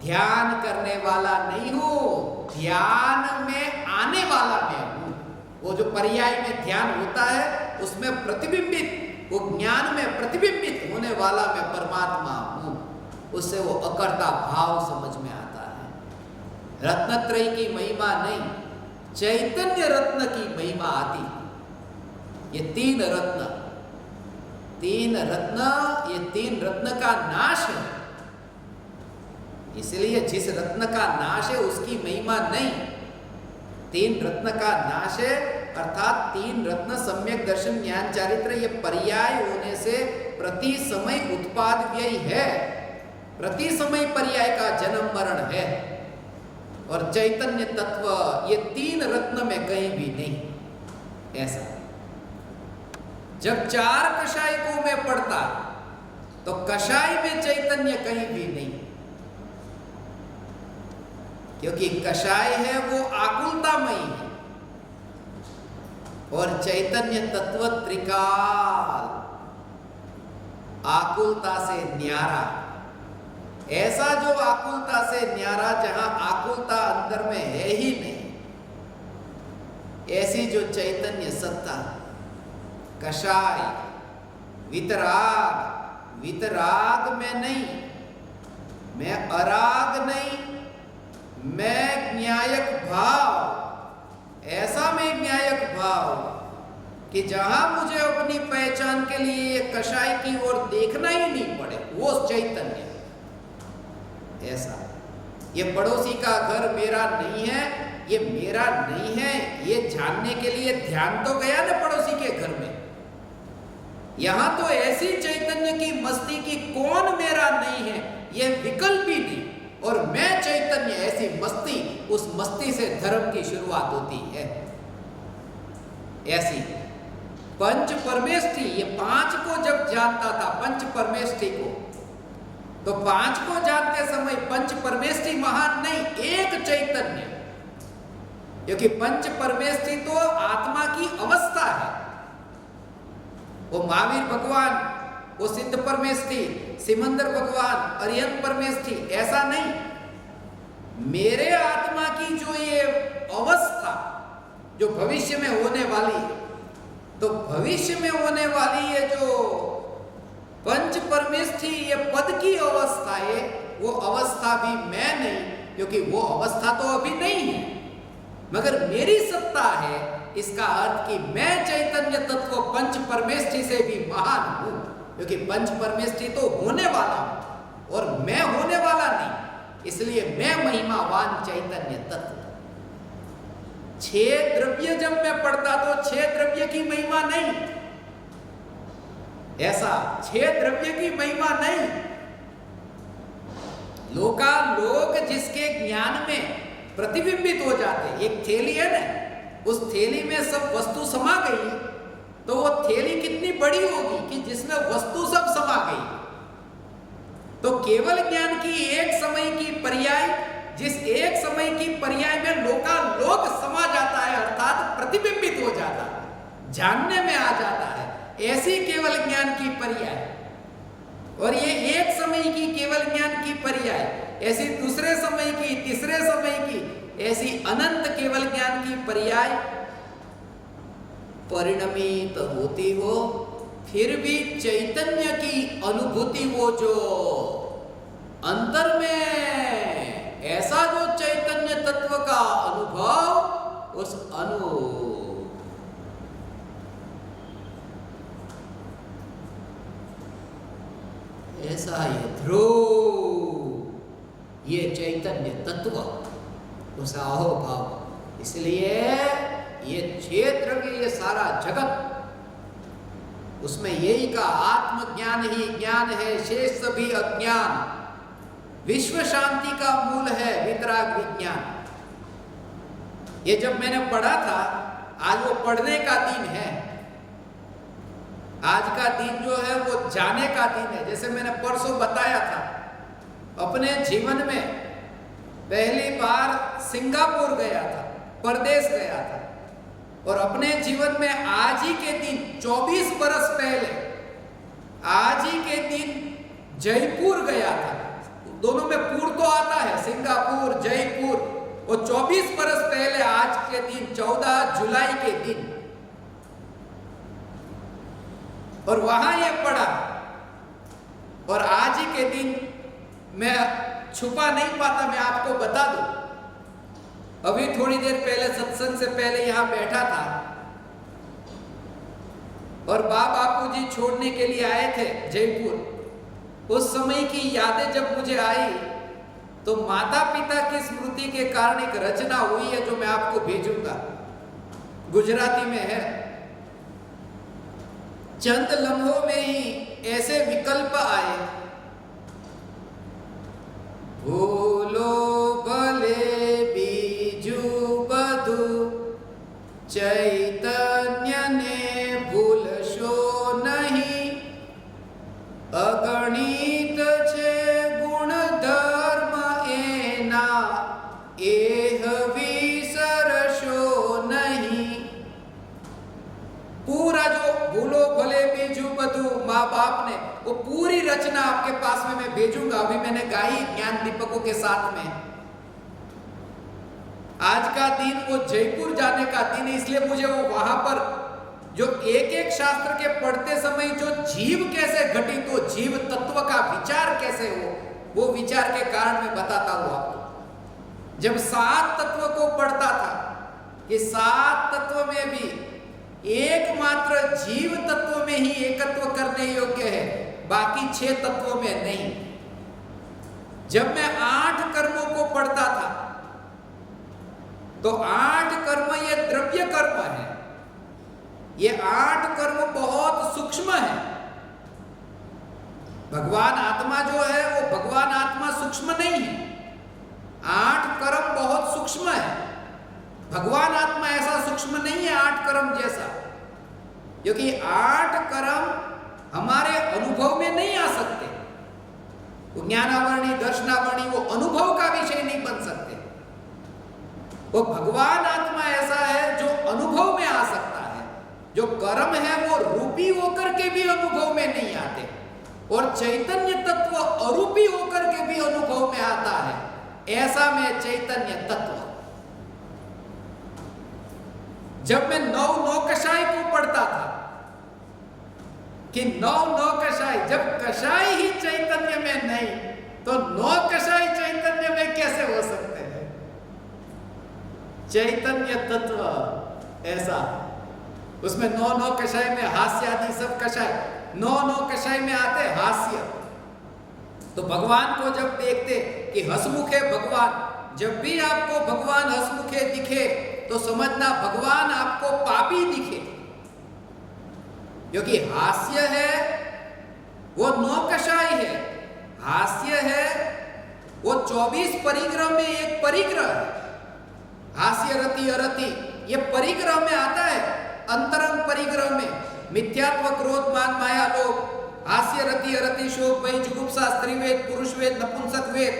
ध्यान करने वाला नहीं हूं, ध्यान में आने वाला मैं हूं। वो जो पर्याय में ध्यान होता है उसमें प्रतिबिंबित, वो ज्ञान में प्रतिबिंबित होने वाला मैं परमात्मा हूं। उससे वो अकर्ता भाव समझ में आता है। रत्नत्रय की महिमा नहीं, चैतन्य रत्न की महिमा आती। ये तीन रत्न, ये तीन रत्न का नाश है। इसलिए जिस रत्न का नाश है उसकी महिमा नहीं। तीन रत्न का नाश है, अर्थात तीन रत्न सम्यक दर्शन ज्ञान चारित्र, ये पर्याय होने से प्रति समय उत्पाद व्यय है, प्रति समय पर्याय का जन्म मरण है। और चैतन्य तत्व ये तीन रत्न में कहीं भी नहीं। ऐसा जब चार कषाय को मैं पढ़ता तो कषाय में चैतन्य कहीं भी नहीं, क्योंकि कषाय है वो आकुलतामयी है और चैतन्य तत्व त्रिकाल, आकुलता से न्यारा। ऐसा जो आकुलता से न्यारा, जहां आकुलता अंदर में है ही नहीं, ऐसी जो चैतन्य सत्ता, कषाय, वितराग, वितराग में नहीं, मैं अराग नहीं, मैं न्यायक भाव। ऐसा मैं न्यायक भाव कि जहां मुझे अपनी पहचान के लिए कषाय की ओर देखना ही नहीं पड़े, वो चैतन्य। ऐसा ये पड़ोसी का घर मेरा नहीं है, ये मेरा नहीं है, ये जानने के लिए ध्यान तो गया ना पड़ोसी के घर में। यहां तो ऐसी चैतन्य की मस्ती की कौन मेरा नहीं है, ये विकल्प ही नहीं। और मैं चैतन्य, ऐसी मस्ती, उस मस्ती से धर्म की शुरुआत होती है। ऐसी पंच परमेष्ठी, ये पांच को जब जानता था, पंच परमेष्ठी को, तो पांच को जानते समय पंच परमेष्ठी महान नहीं, एक चैतन्य। क्योंकि पंच परमेष्ठी तो आत्मा की अवस्था है। वो महावीर भगवान, वो सिद्ध परमेष्ठी, सिमंदर भगवान, अरिहंत परमेष्ठी, ऐसा नहीं। मेरे आत्मा की जो ये अवस्था जो भविष्य में होने वाली है, तो भविष्य में होने वाली ये जो पंच परमेष्ठी, ये पद की अवस्था है, वो अवस्था भी मैं नहीं, क्योंकि वो अवस्था तो अभी नहीं है, मगर मेरी सत्ता है। इसका अर्थ कि मैं चैतन्य तत्व पंच परमेष्ठी से भी महान हूं, क्योंकि पंच परमेष्ठी तो होने वाला हूं और मैं होने वाला नहीं। इसलिए मैं महिमावान चैतन्य तत्व। छह द्रव्य जब मैं पढ़ता तो छह द्रव्य की महिमा नहीं, ऐसा छह द्रव्य की महिमा नहीं। लोकालोक जिसके ज्ञान में प्रतिबिंबित हो जाते। एक थैली है ना, उस थैली में सब वस्तु समा गई, तो वो थैली कितनी बड़ी होगी कि जिसमें वस्तु सब समा गई। तो केवल ज्ञान की एक समय की पर्याय, जिस एक समय की पर्याय में लोकालोक समा जाता है, अर्थात प्रतिबिंबित हो जाता है, जानने में आ जाता है, ऐसी केवल ज्ञान की पर्याय। और ये एक समय की केवल ज्ञान की पर्याय, ऐसी दूसरे समय की, तीसरे समय की, ऐसी अनंत केवल ज्ञान की पर्याय परिणमित होती हो, फिर भी चैतन्य की अनुभूति, वो जो अंतर में ऐसा का अनुभव उस ऐसा ये ध्रुव, ये चैतन्य तत्व, उस अहोभाव। इसलिए ये क्षेत्र के ये सारा जगत, उसमें यही का आत्मज्ञान ही ज्ञान है, शेष सभी अज्ञान। विश्व शांति का मूल है वितराग विज्ञान। ये जब मैंने पढ़ा था, आज वो पढ़ने का दिन है। आज का दिन जो है वो जाने का दिन है। जैसे मैंने परसों बताया था, अपने जीवन में पहली बार सिंगापुर गया था, परदेश गया था, और अपने जीवन में आज ही के दिन 24 बरस पहले आज ही के दिन जयपुर गया था। दोनों में पुर तो आता है, सिंगापुर जयपुर, और 24 बरस पहले आज के दिन 14 जुलाई के दिन, और वहां ये पढ़ा। और आज ही के दिन मैं छुपा नहीं पाता, मैं आपको बता दूं, अभी थोड़ी देर पहले सत्संग से पहले यहां बैठा था और बापू जी छोड़ने के लिए आए थे जयपुर। उस समय की यादें जब मुझे आई तो माता पिता की स्मृति के कारण एक रचना हुई है जो मैं आपको भेजूंगा, गुजराती में है। चंद लम्हों में ही ऐसे विकल्प आए, भूलो भले बीजू बधु, चैतन्य ने भूलशो नहीं, अगणित छे गुण धर्म एना, एह विसरशो नहीं। पूरा जो भूलो भले बीजू बधु माँ बाप ने, वो पूरी रचना आपके पास में मैं भेजूंगा। अभी मैंने गाई ज्ञान दीपकों के साथ में। आज का दिन वो जयपुर जाने का दिन है, इसलिए मुझे वो वहां पर जो एक एक शास्त्र के पढ़ते समय जो जीव कैसे घटित हो, जीव तत्व का विचार कैसे हो, वो विचार के कारण मैं बताता हूं आपको। जब 7 तत्व को पढ़ता था कि 7 तत्व में भी एकमात्र जीव तत्व में ही एकत्व करने योग्य है, बाकी 6 तत्वों में नहीं। जब मैं 8 कर्मों को पढ़ता था तो 8 कर्म ये द्रव्य कर्म है। ये 8 कर्म बहुत सूक्ष्म है। भगवान आत्मा जो है वो भगवान आत्मा सूक्ष्म नहीं है। 8 कर्म बहुत सूक्ष्म है। भगवान आत्मा ऐसा सूक्ष्म नहीं है 8 कर्म जैसा, क्योंकि 8 कर्म हमारे अनुभव में नहीं आ सकते। वो ज्ञानावरणी दर्शनावरणी वो अनुभव का विषय नहीं बन सकते। वो भगवान आत्मा ऐसा है जो अनुभव में आ सकता है। जो कर्म है वो रूपी होकर के भी अनुभव में नहीं आते, और चैतन्य तत्व अरूपी होकर के भी अनुभव में आता है। ऐसा में चैतन्य तत्व। जब मैं 9 कषाय को पढ़ता था कि 9 कषाय, जब कषाय ही चैतन्य में नहीं तो 9 कषाय चैतन्य में कैसे हो सकते हैं? चैतन्य तत्व ऐसा, उसमें 9 कषाय में हास्य आदि सब कषाय, 9 कषाय में आते हास्य। तो भगवान को जब देखते कि हंसमुखे भगवान, जब भी आपको भगवान हंसमुखे दिखे तो समझना भगवान आपको पापी दिखे, क्योंकि हास्य है वो 9 कषाय है। हास्य है वो 24 परिग्रह में एक परिग्रह है। हास्य रति अरति ये परिग्रह में आता है। अंतरंग परिग्रह में मिथ्यात्व क्रोध मान माया लोभ, हास्य रति अरति शोक भय जुगुप्सा स्त्री वेद पुरुष वेद नपुंसक वेद,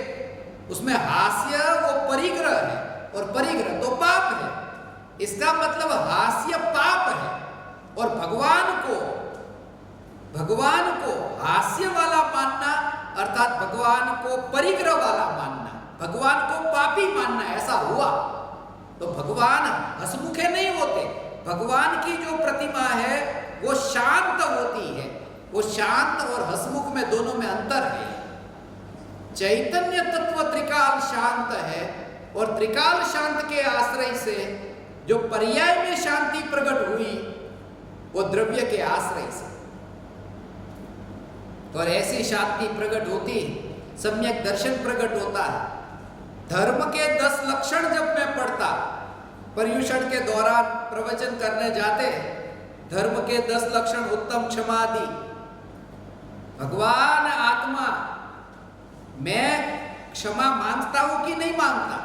उसमें हास्य वो परिग्रह है, और परिग्रह तो पाप है। इसका मतलब हास्य पाप है। और भगवान को हास्य वाला मानना अर्थात भगवान को परिग्रह वाला मानना, भगवान को पापी मानना, ऐसा हुआ तो भगवान हंसमुखे नहीं होते। भगवान की जो प्रतिमा है वो शांत होती है। वो शांत और हंसमुख में दोनों में अंतर है। चैतन्य तत्व त्रिकाल शांत है और त्रिकाल शांत के आश्रय से जो पर्याय में शांति प्रकट हुई वो द्रव्य के आश्रय से। और ऐसी शांति प्रकट होती, सम्यक दर्शन प्रकट होता है। धर्म के 10 लक्षण जब मैं पढ़ता, पर्युषण के दौरान प्रवचन करने जाते, धर्म के 10 लक्षण उत्तम क्षमादि, भगवान आत्मा, मैं क्षमा मांगता हूं कि नहीं मांगता,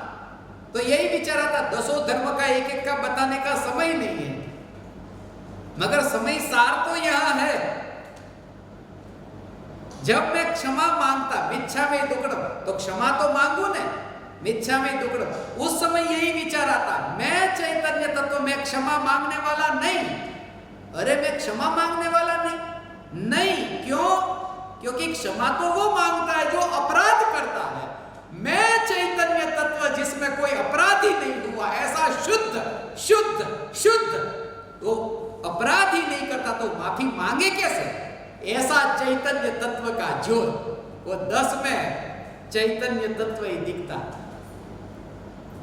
तो यही विचार आता। 10 धर्म का एक एक का बताने का समय नहीं है, मगर समय सार तो यहां है। जब मैं क्षमा मांगता, मिच्छा में दुक्कडम, तो क्षमा तो मांगू ने, मिच्छा में दुक्कडम, उस समय यही विचार आता, मैं चैतन्य तत्व में क्षमा मांगने वाला नहीं। अरे मैं क्षमा मांगने वाला नहीं, क्यों? क्योंकि क्षमा तो वो मांगता है जो अपराध करता है। मैं चैतन्य तत्व जिसमें कोई अपराध ही नहीं हुआ, ऐसा शुद्ध शुद्ध शुद्ध, तो अपराध ही नहीं करता तो माफी मांगे कैसे? ऐसा चैतन्य तत्व का जोर, वो 10 में चैतन्य तत्व ही दिखता।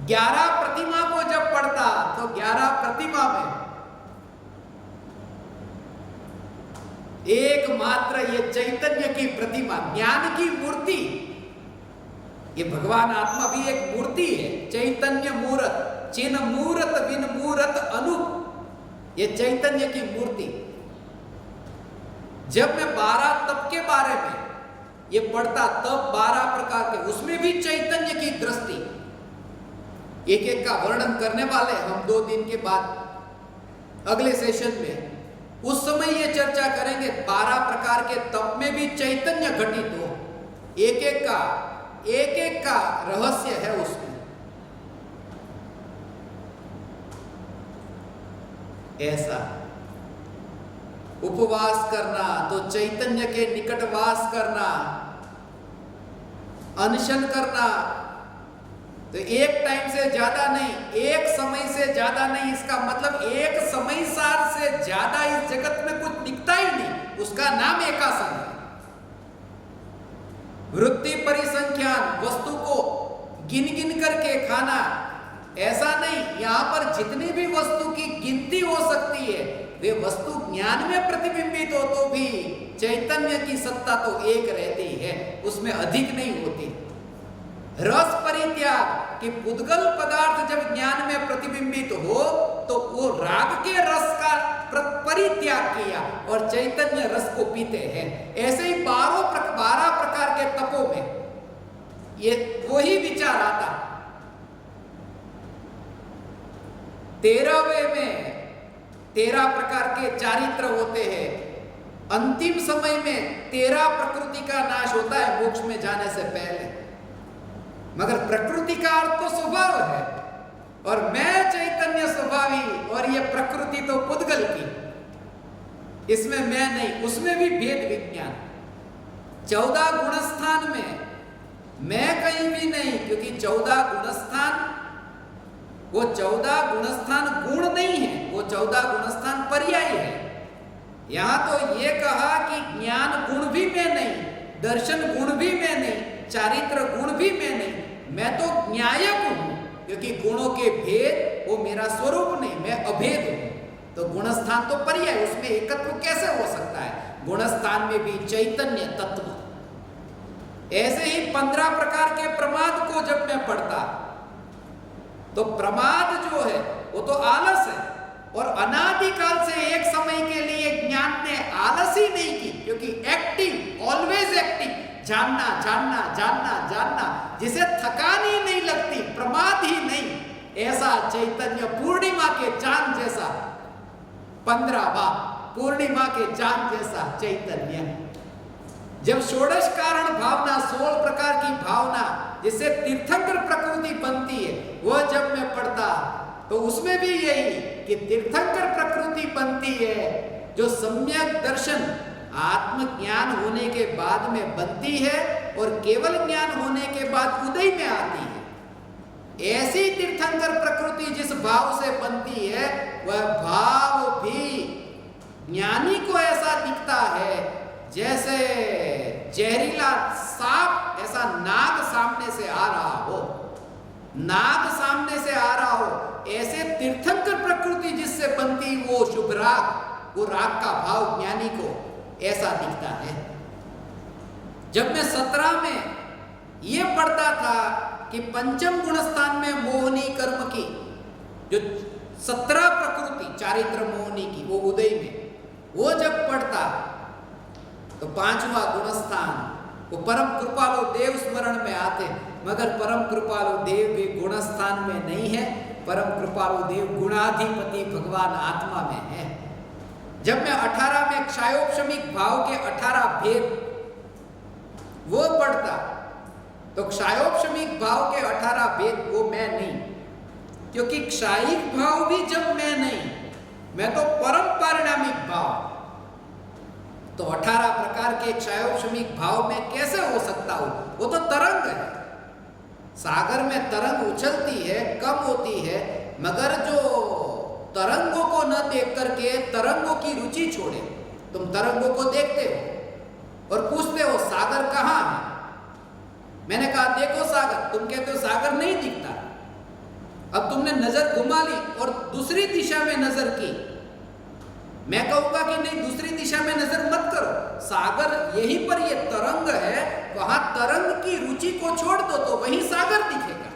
11 प्रतिमा को जब पढ़ता तो 11 प्रतिमा में एकमात्र ये चैतन्य की प्रतिमा, ज्ञान की मूर्ति, ये भगवान आत्मा भी एक मूर्ति है। चैतन्य मूर्त, चिन्ह मूर्त विन मूर्त अनूप, ये चैतन्य की मूर्ति। जब मैं 12 तप के बारे में ये पढ़ता, तब 12 प्रकार के, उसमें भी चैतन्य की दृष्टि, एक एक का वर्णन करने वाले हम 2 दिन के बाद अगले सेशन में। उस समय ये चर्चा करेंगे 12 प्रकार के तप में भी चैतन्य घटित हो, एक एक का रहस्य है उसमें। ऐसा उपवास करना तो चैतन्य के निकट वास करना, अनशन करना तो एक टाइम से ज्यादा नहीं, एक समय से ज्यादा नहीं। इसका मतलब एक समय सार से ज्यादा इस जगत में कुछ दिखता ही नहीं, उसका नाम एकासन है। वृत्ति परिसंख्यान, वस्तु को गिन गिन करके खाना, ऐसा नहीं। यहां पर जितनी भी वस्तु की गिनती हो सकती है, वे वस्तु ज्ञान में प्रतिबिंबित हो तो भी चैतन्य की सत्ता तो एक रहती है, उसमें अधिक नहीं होती। रस परित्याग कि पुद्गल पदार्थ जब ज्ञान में प्रतिबिंबित हो तो वो राग के रस का परित्याग किया और चैतन्य रस को पीते हैं। ऐसे ही 12 प्रकार के तपों में ये वही विचार आता। 13वें में 13 प्रकार के चारित्र होते हैं। अंतिम समय में 13 प्रकृति का नाश होता है मोक्ष में जाने से पहले, मगर प्रकृति का अर्थ तो स्वभाव है और मैं चैतन्य स्वभावी, और ये प्रकृति तो पुद्गल की, इसमें मैं नहीं, उसमें भी भेद विज्ञान। 14 गुणस्थान में मैं कहीं भी नहीं, क्योंकि 14 गुणस्थान, वो 14 गुणस्थान गुण नहीं है, वो 14 गुणस्थान पर्याय है। यहां तो ये कहा कि ज्ञान गुण भी मैं नहीं, दर्शन गुण भी मैं नहीं, चारित्र गुण भी मैं नहीं, मैं तो न्यायक हूं, क्योंकि गुणों के भेद वो मेरा स्वरूप नहीं, मैं अभेद हूं। तो गुणस्थान तो पर्याय, उसमें एकत्व कैसे हो सकता है? गुणस्थान में भी चैतन्य तत्व। ऐसे ही 15 प्रकार के प्रमाद को जब मैं पढ़ता, तो प्रमाद जो है वो तो आलस है, और अनादिकाल से एक समय के लिए ज्ञान ने आलस ही नहीं की, क्योंकि एक्टिव, ऑलवेज एक्टिव, जानना जानना जानना जानना, जिसे थकान ही नहीं लगती, प्रमाद ही नहीं। ऐसा चैतन्य पूर्णिमा के चांद जैसा, 15वां पूर्णिमा के चांद जैसा चैतन्य। जब षोडश कारण भावना, 16 प्रकार की भावना जिससे तीर्थंकर प्रकृति बनती है, वह जब मैं पढ़ता तो उसमें भी यही कि तीर्थंकर प्रकृति बनती है, जो सम्यक दर्शन आत्मज्ञान होने के बाद में बनती है और केवल ज्ञान होने के बाद उदय में आती है। ऐसी तीर्थंकर प्रकृति जिस भाव से बनती है, वह भाव भी ज्ञानी को ऐसा दिखता है जैसे जहरीला सांप, ऐसा नाग सामने से आ रहा हो। नाग सामने से आ रहा हो, ऐसे तीर्थंकर प्रकृति जिससे बनती वो शुभ राग, वो राग का भाव ज्ञानी को ऐसा दिखता है। जब मैं 17 में ये पढ़ता था कि पंचम गुण स्थान में मोहनी कर्म की जो 17 प्रकृति चारित्र मोहनी की वो उदय में, वो जब पढ़ता तो 5वां गुण स्थान वो परम कृपालु देव स्मरण में आते, मगर परम कृपालु देव भी गुण स्थान में नहीं है, परम कृपालु देव गुणाधिपति भगवान आत्मा में है। जब मैं 18 में क्षयोपशमिक भाव के 18 भेद वो पढ़ता तो क्षयोपशमिक भाव के 18 भेद वो मैं नहीं, क्योंकि क्षयिक भाव भी जब मैं नहीं, मैं तो परम पारिणामिक भाव, तो 18 प्रकार के क्षयोपशमिक भाव में कैसे हो सकता हूं? वो तो तरंग है। सागर में तरंग उछलती है, कम होती है, मगर जो तरंगों को न देख करके तरंगों की रुचि छोड़े, तुम तरंगों को देखते हो और पूछते हो सागर कहाँ है? मैंने कहा देखो सागर, तुम कहते हो सागर नहीं दिखता। अब तुमने नजर घुमा ली और दूसरी दिशा में नजर की, मैं कहूंगा कि नहीं दूसरी दिशा में नजर मत करो, सागर यहीं पर ये तरंग है, वहां तरंग की रुचि को छोड़ दो तो वहीं सागर दिखेगा।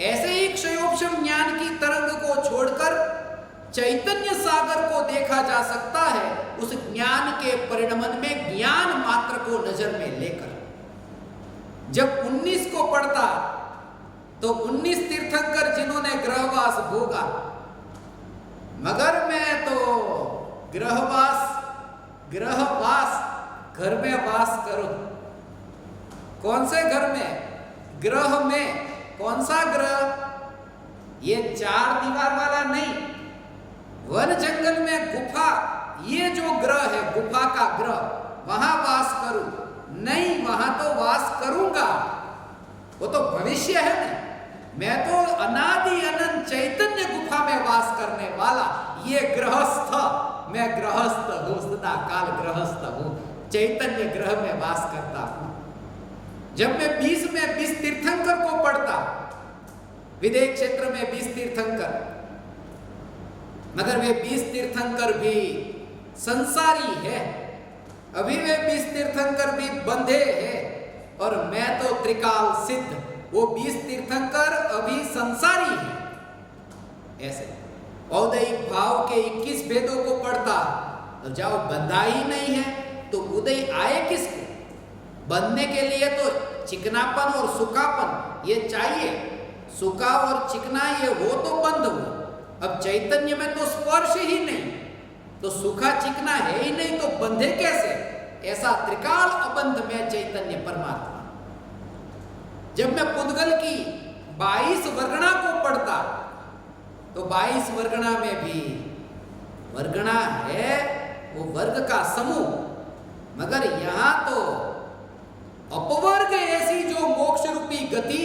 ऐसे ही क्षयोपशम ज्ञान की तरंग को छोड़कर चैतन्य सागर को देखा जा सकता है, उस ज्ञान के परिणमन में ज्ञान मात्र को नजर में लेकर। जब 19 को पढ़ता तो 19 तीर्थंकर जिन्होंने ग्रहवास भोगा, मगर मैं तो ग्रहवास घर में वास करूं। कौन से घर में? ग्रह में। कौन सा ग्रह? ये 4 दीवार वाला नहीं, वन जंगल में गुफा, ये जो ग्रह है गुफा का ग्रह, वहां वास करूं नहीं, वहां तो वास करूंगा, वो तो भविष्य है ना। मैं तो अनादि अनंत चैतन्य गुफा में वास करने वाला ये गृहस्थ, मैं गृहस्थ हूं, सदा काल गृहस्थ हूं, चैतन्य ग्रह में वास करता हूं। जब मैं 20 में 20 तीर्थंकर को पढ़ता, विदेह क्षेत्र में 20 तीर्थंकर, मगर वे 20 तीर्थंकर भी संसारी है, अभी वे 20 तीर्थंकर भी बंधे हैं, और मैं तो त्रिकाल सिद्ध, वो 20 तीर्थंकर अभी संसारी है। ऐसे औदैहिक भाव के 21 भेदों को पढ़ता तो जाओ बंधा ही नहीं है तो उदय आए किसको? बंधने के लिए तो चिकनापन और सुखापन ये चाहिए, सुखा और चिकना ये हो तो बंध हो। अब चैतन्य में तो स्पर्श ही नहीं, तो सुखा चिकना है ही नहीं, तो बंधे कैसे? ऐसा त्रिकाल अबंध में चैतन्य परमात्मा। जब मैं पुद्गल की 22 वर्गणा को पढ़ता तो 22 वर्गणा में भी वर्गणा है वो वर्ग का समूह, मगर यहां तो अपवर्ग ऐसी जो मोक्ष रूपी गति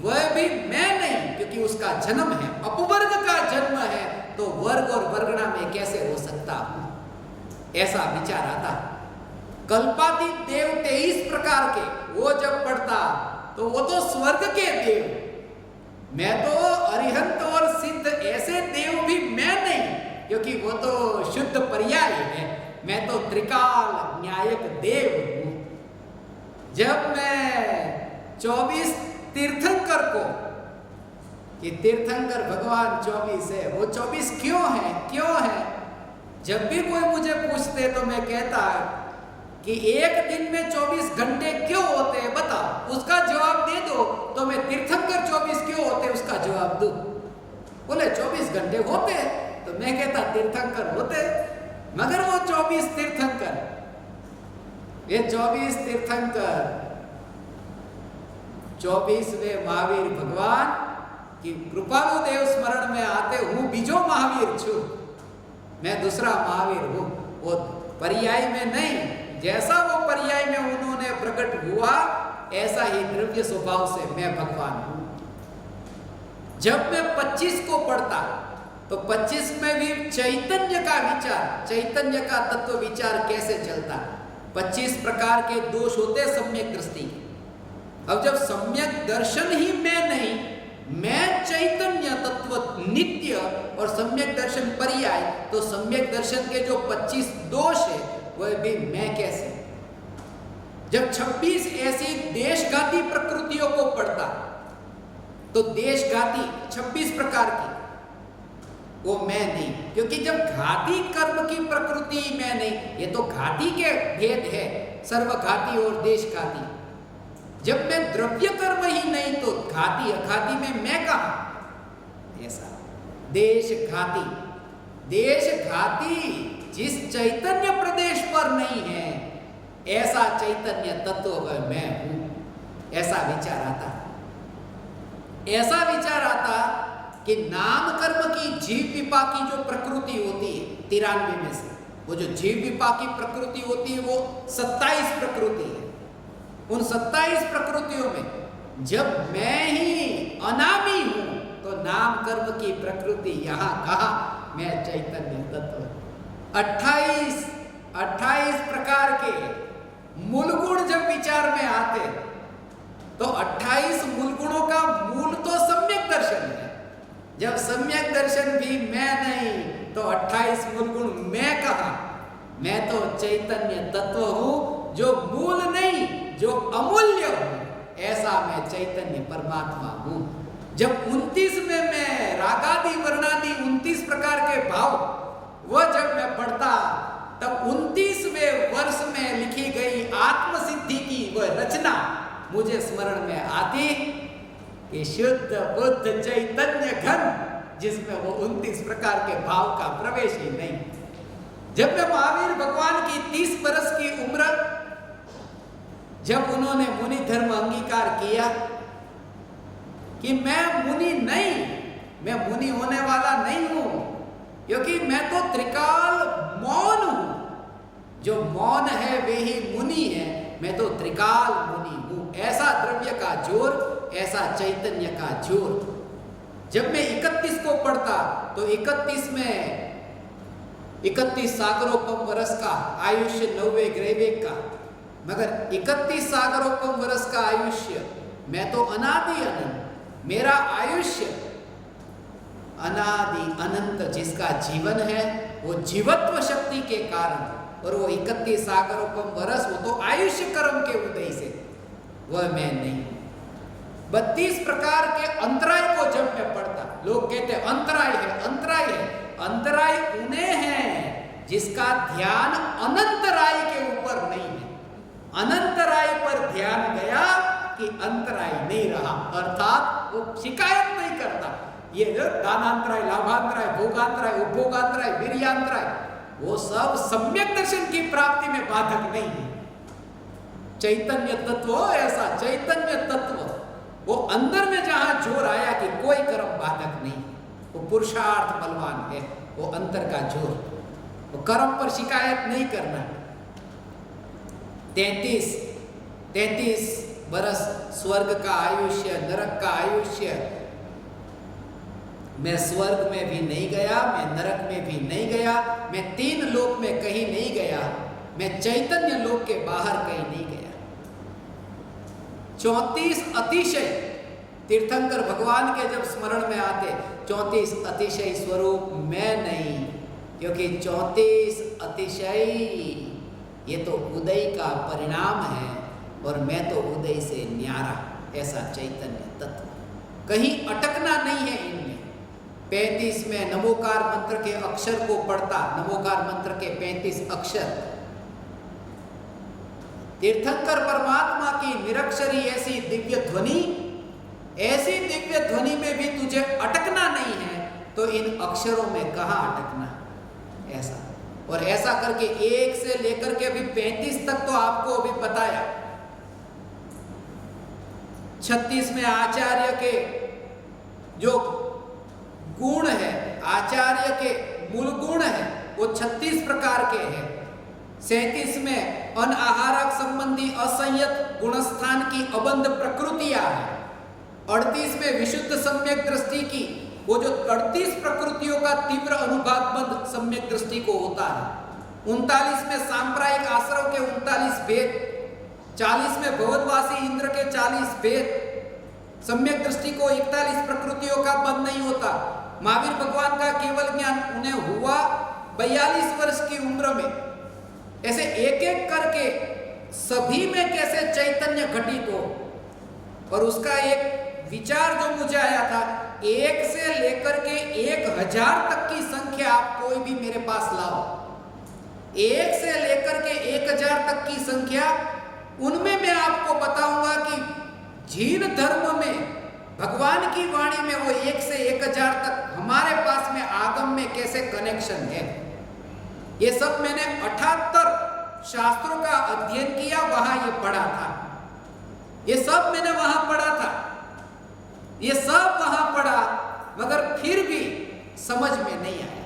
वह भी मैं नहीं, क्योंकि उसका जन्म है, अपवर्ग का जन्म है, तो वर्ग और वर्गणा में कैसे हो सकता हूं? ऐसा विचार आता। कल्पातीत देव 23 प्रकार के वो जब पढ़ता तो वो तो स्वर्ग के देव, मैं तो अरिहंत और सिद्ध ऐसे देव भी मैं नहीं, क्योंकि वो तो शुद्ध पर्याय है, मैं तो त्रिकाल न्यायक देव हूं। जब मैं 24 तीर्थंकर को, कि तीर्थंकर भगवान 24 है, वो 24 क्यों है? जब भी कोई मुझे पूछते तो मैं कहता कि एक दिन में 24 घंटे क्यों होते हैं बताओ, उसका जवाब दे दो तो मैं तीर्थंकर 24 क्यों होते उसका जवाब दूं। बोले 24 घंटे होते तो मैं कहता तीर्थंकर होते, मगर वो 24 तीर्थंकर, ये 24 तीर्थंकर 24वें महावीर भगवान की कृपालु देव स्मरण में आते, हूं बीजो महावीर छु, मैं दूसरा महावीर हूं, वो पर्याय में नहीं, जैसा वो पर्याय में उन्होंने प्रकट हुआ ऐसा ही द्रव्य स्वभाव से मैं भगवान हूं। जब मैं 25 को पढ़ता तो 25 में भी चैतन्य का विचार, चैतन्य का तत्व विचार कैसे चलता। 25 प्रकार के दोष होते सम्यक दृष्टि। अब जब सम्यक दर्शन ही मैं नहीं नित्य और सम्यक दर्शन पर्याय, तो सम्यक दर्शन के जो 25 दोष है वह भी मैं कैसे? जब 26 ऐसी देशघाती प्रकृतियों को पढ़ता, तो देशघाती 26 प्रकार की, वो मैं नहीं, क्योंकि जब घाती कर्म की प्रकृति मैं नहीं, ये तो घाती के भेद है, सर्वघाती और देशघाती। जब मैं द्रव्य कर्म ही नहीं तो घाती अघाती में मैं कहा? ऐसा देशघाती, देशघाती जिस चैतन्य प्रदेश पर नहीं है ऐसा चैतन्य तत्व मैं हूं, ऐसा विचार आता। ऐसा विचार आता कि नाम कर्म की जीव विपाकी जो प्रकृति होती है 93 में से, वो जो जीव विपाकी प्रकृति होती है वो 27 प्रकृति है। उन 27 प्रकृतियों में जब मैं ही अनामी हूं तो नाम कर्म की प्रकृति यहां कहा? मैं चैतन्य तत्व। 28 प्रकार के मूल गुण जब विचार में आते तो 28 मूल गुणों का मूल तो सम्यक दर्शन है। जब सम्यक दर्शन भी मैं नहीं तो 28 मूल गुण मैं कहा? मैं तो चैतन्य तत्व हूं जो मूल नहीं, जो अमूल्य हूं, ऐसा मैं चैतन्य परमात्मा हूं। जब 29 में मैं रागादि वर्णादि 29 प्रकार के भाव वह जब मैं पढ़ता, तब 29वें वर्ष में लिखी गई आत्मसिद्धि की वह रचना मुझे स्मरण में आती कि शुद्ध बुद्ध चैतन्य घन, जिसमें वो 29 प्रकार के भाव का प्रवेश ही नहीं। जब मैं महावीर भगवान की 30 बरस की उम्र, जब उन्होंने मुनि धर्म अंगीकार किया कि मैं मुनि नहीं, मैं मुनि होने वाला नहीं हूं, क्योंकि मैं तो त्रिकाल मौन हूं, जो मौन है वे ही मुनि है, मैं तो त्रिकाल मुनि हूं। ऐसा द्रव्य का जोर, ऐसा चैतन्य का जोर। जब मैं 31 को पढ़ता तो 31 में 31 सागरोपम वर्ष का आयुष्य 90 ग्रहवेग का, मगर 31 सागरोपम वर्ष का आयुष्य, मैं तो अनादि अनंत, मेरा आयुष्य अनादि अनंत जिसका जीवन है वो जीवत्व शक्ति के कारण, और वो 31 सागरोपम वर्ष वो तो आयुष्य कर्म के उदय से, वह मैं नहीं। 32 प्रकार के अंतराय को जब मैं पढ़ता, लोग कहते अंतराय है, अंतराय है। अंतराय उन्हें है जिसका ध्यान अनंतराय के ऊपर नहीं है। अनंतराय पर ध्यान गया कि अंतराय नहीं रहा, अर्थात वो शिकायत नहीं करता। ये दानांतराय, लाभांतराय, भोगांतराय, उपभोगांतराय, वीर्यांतराय, वो सब सम्यक दर्शन की प्राप्ति में बाधक नहीं है। चैतन्य तत्व ऐसा चैतन्य तत्व, वो अंदर में जहां जोर आया कि कोई कर्म बाधक नहीं, वो पुरुषार्थ बलवान है, वो अंतर का जोर, वो कर्म पर शिकायत नहीं करना। 33 बरस स्वर्ग का आयुष्य, नरक का आयुष्य, मैं स्वर्ग में भी नहीं गया, मैं नरक में भी नहीं गया, मैं 3 लोक में कहीं नहीं गया, मैं चैतन्य लोक के बाहर कहीं नहीं गया। 34 अतिशय तीर्थंकर भगवान के जब स्मरण में आते, 34 अतिशय स्वरूप मैं नहीं, क्योंकि 34 अतिशय ये तो उदय का परिणाम है और मैं तो उदय से न्यारा, ऐसा चैतन्य तत्व, कहीं अटकना नहीं है इनमें। 35 में नमोकार मंत्र के अक्षर को पढ़ता, नमोकार मंत्र के 35 अक्षर, तीर्थंकर परमात्मा की निरक्षरी ऐसी दिव्य ध्वनि, ऐसी दिव्य ध्वनि में भी तुझे अटकना नहीं है तो इन अक्षरों में कहां अटकना, ऐसा। और ऐसा करके 1 से लेकर के अभी 35 तक तो आपको अभी बताया। 36 में आचार्य के जो गुण है, आचार्य के मूल गुण है, वो 36 प्रकार के हैं। 37 में अनाहारक संबंधी असंयत गुणस्थान की अबंध प्रकृतियां हैं। 38 में विशुद्ध सम्यक दृष्टि की वो जो 38 प्रकृतियों का तीव्र अनुभागबंध सम्यक दृष्टि को होता है। 39 में सांप्रायिक आश्रव के 39 भेद, 40 में भवदवासी इंद्र के 40 भेद, सम्यक दृष्टि को 41 प्रकृतियों का बंद नहीं होता। महावीर भगवान का केवल ज्ञान उन्हें हुआ 42 वर्ष की उम्र में। ऐसे एक एक करके सभी में कैसे चैतन्य घटित हो। और उसका एक विचार जो मुझे आया था, 1 से लेकर के 1000 तक की संख्या आप कोई भी मेरे पास लाओ, 1 से लेकर के 1000 तक की संख्या, उनमें मैं आपको बताऊंगा कि जीन धर्म में भगवान की वाणी में वो 1 से 1000 तक हमारे पास में आगम में कैसे कनेक्शन है। ये सब मैंने 78 शास्त्रों का अध्ययन किया, वहां ये पढ़ा था। ये सब मैंने वहां पढ़ा था, ये सब वहां पढ़ा, मगर फिर भी समझ में नहीं आया।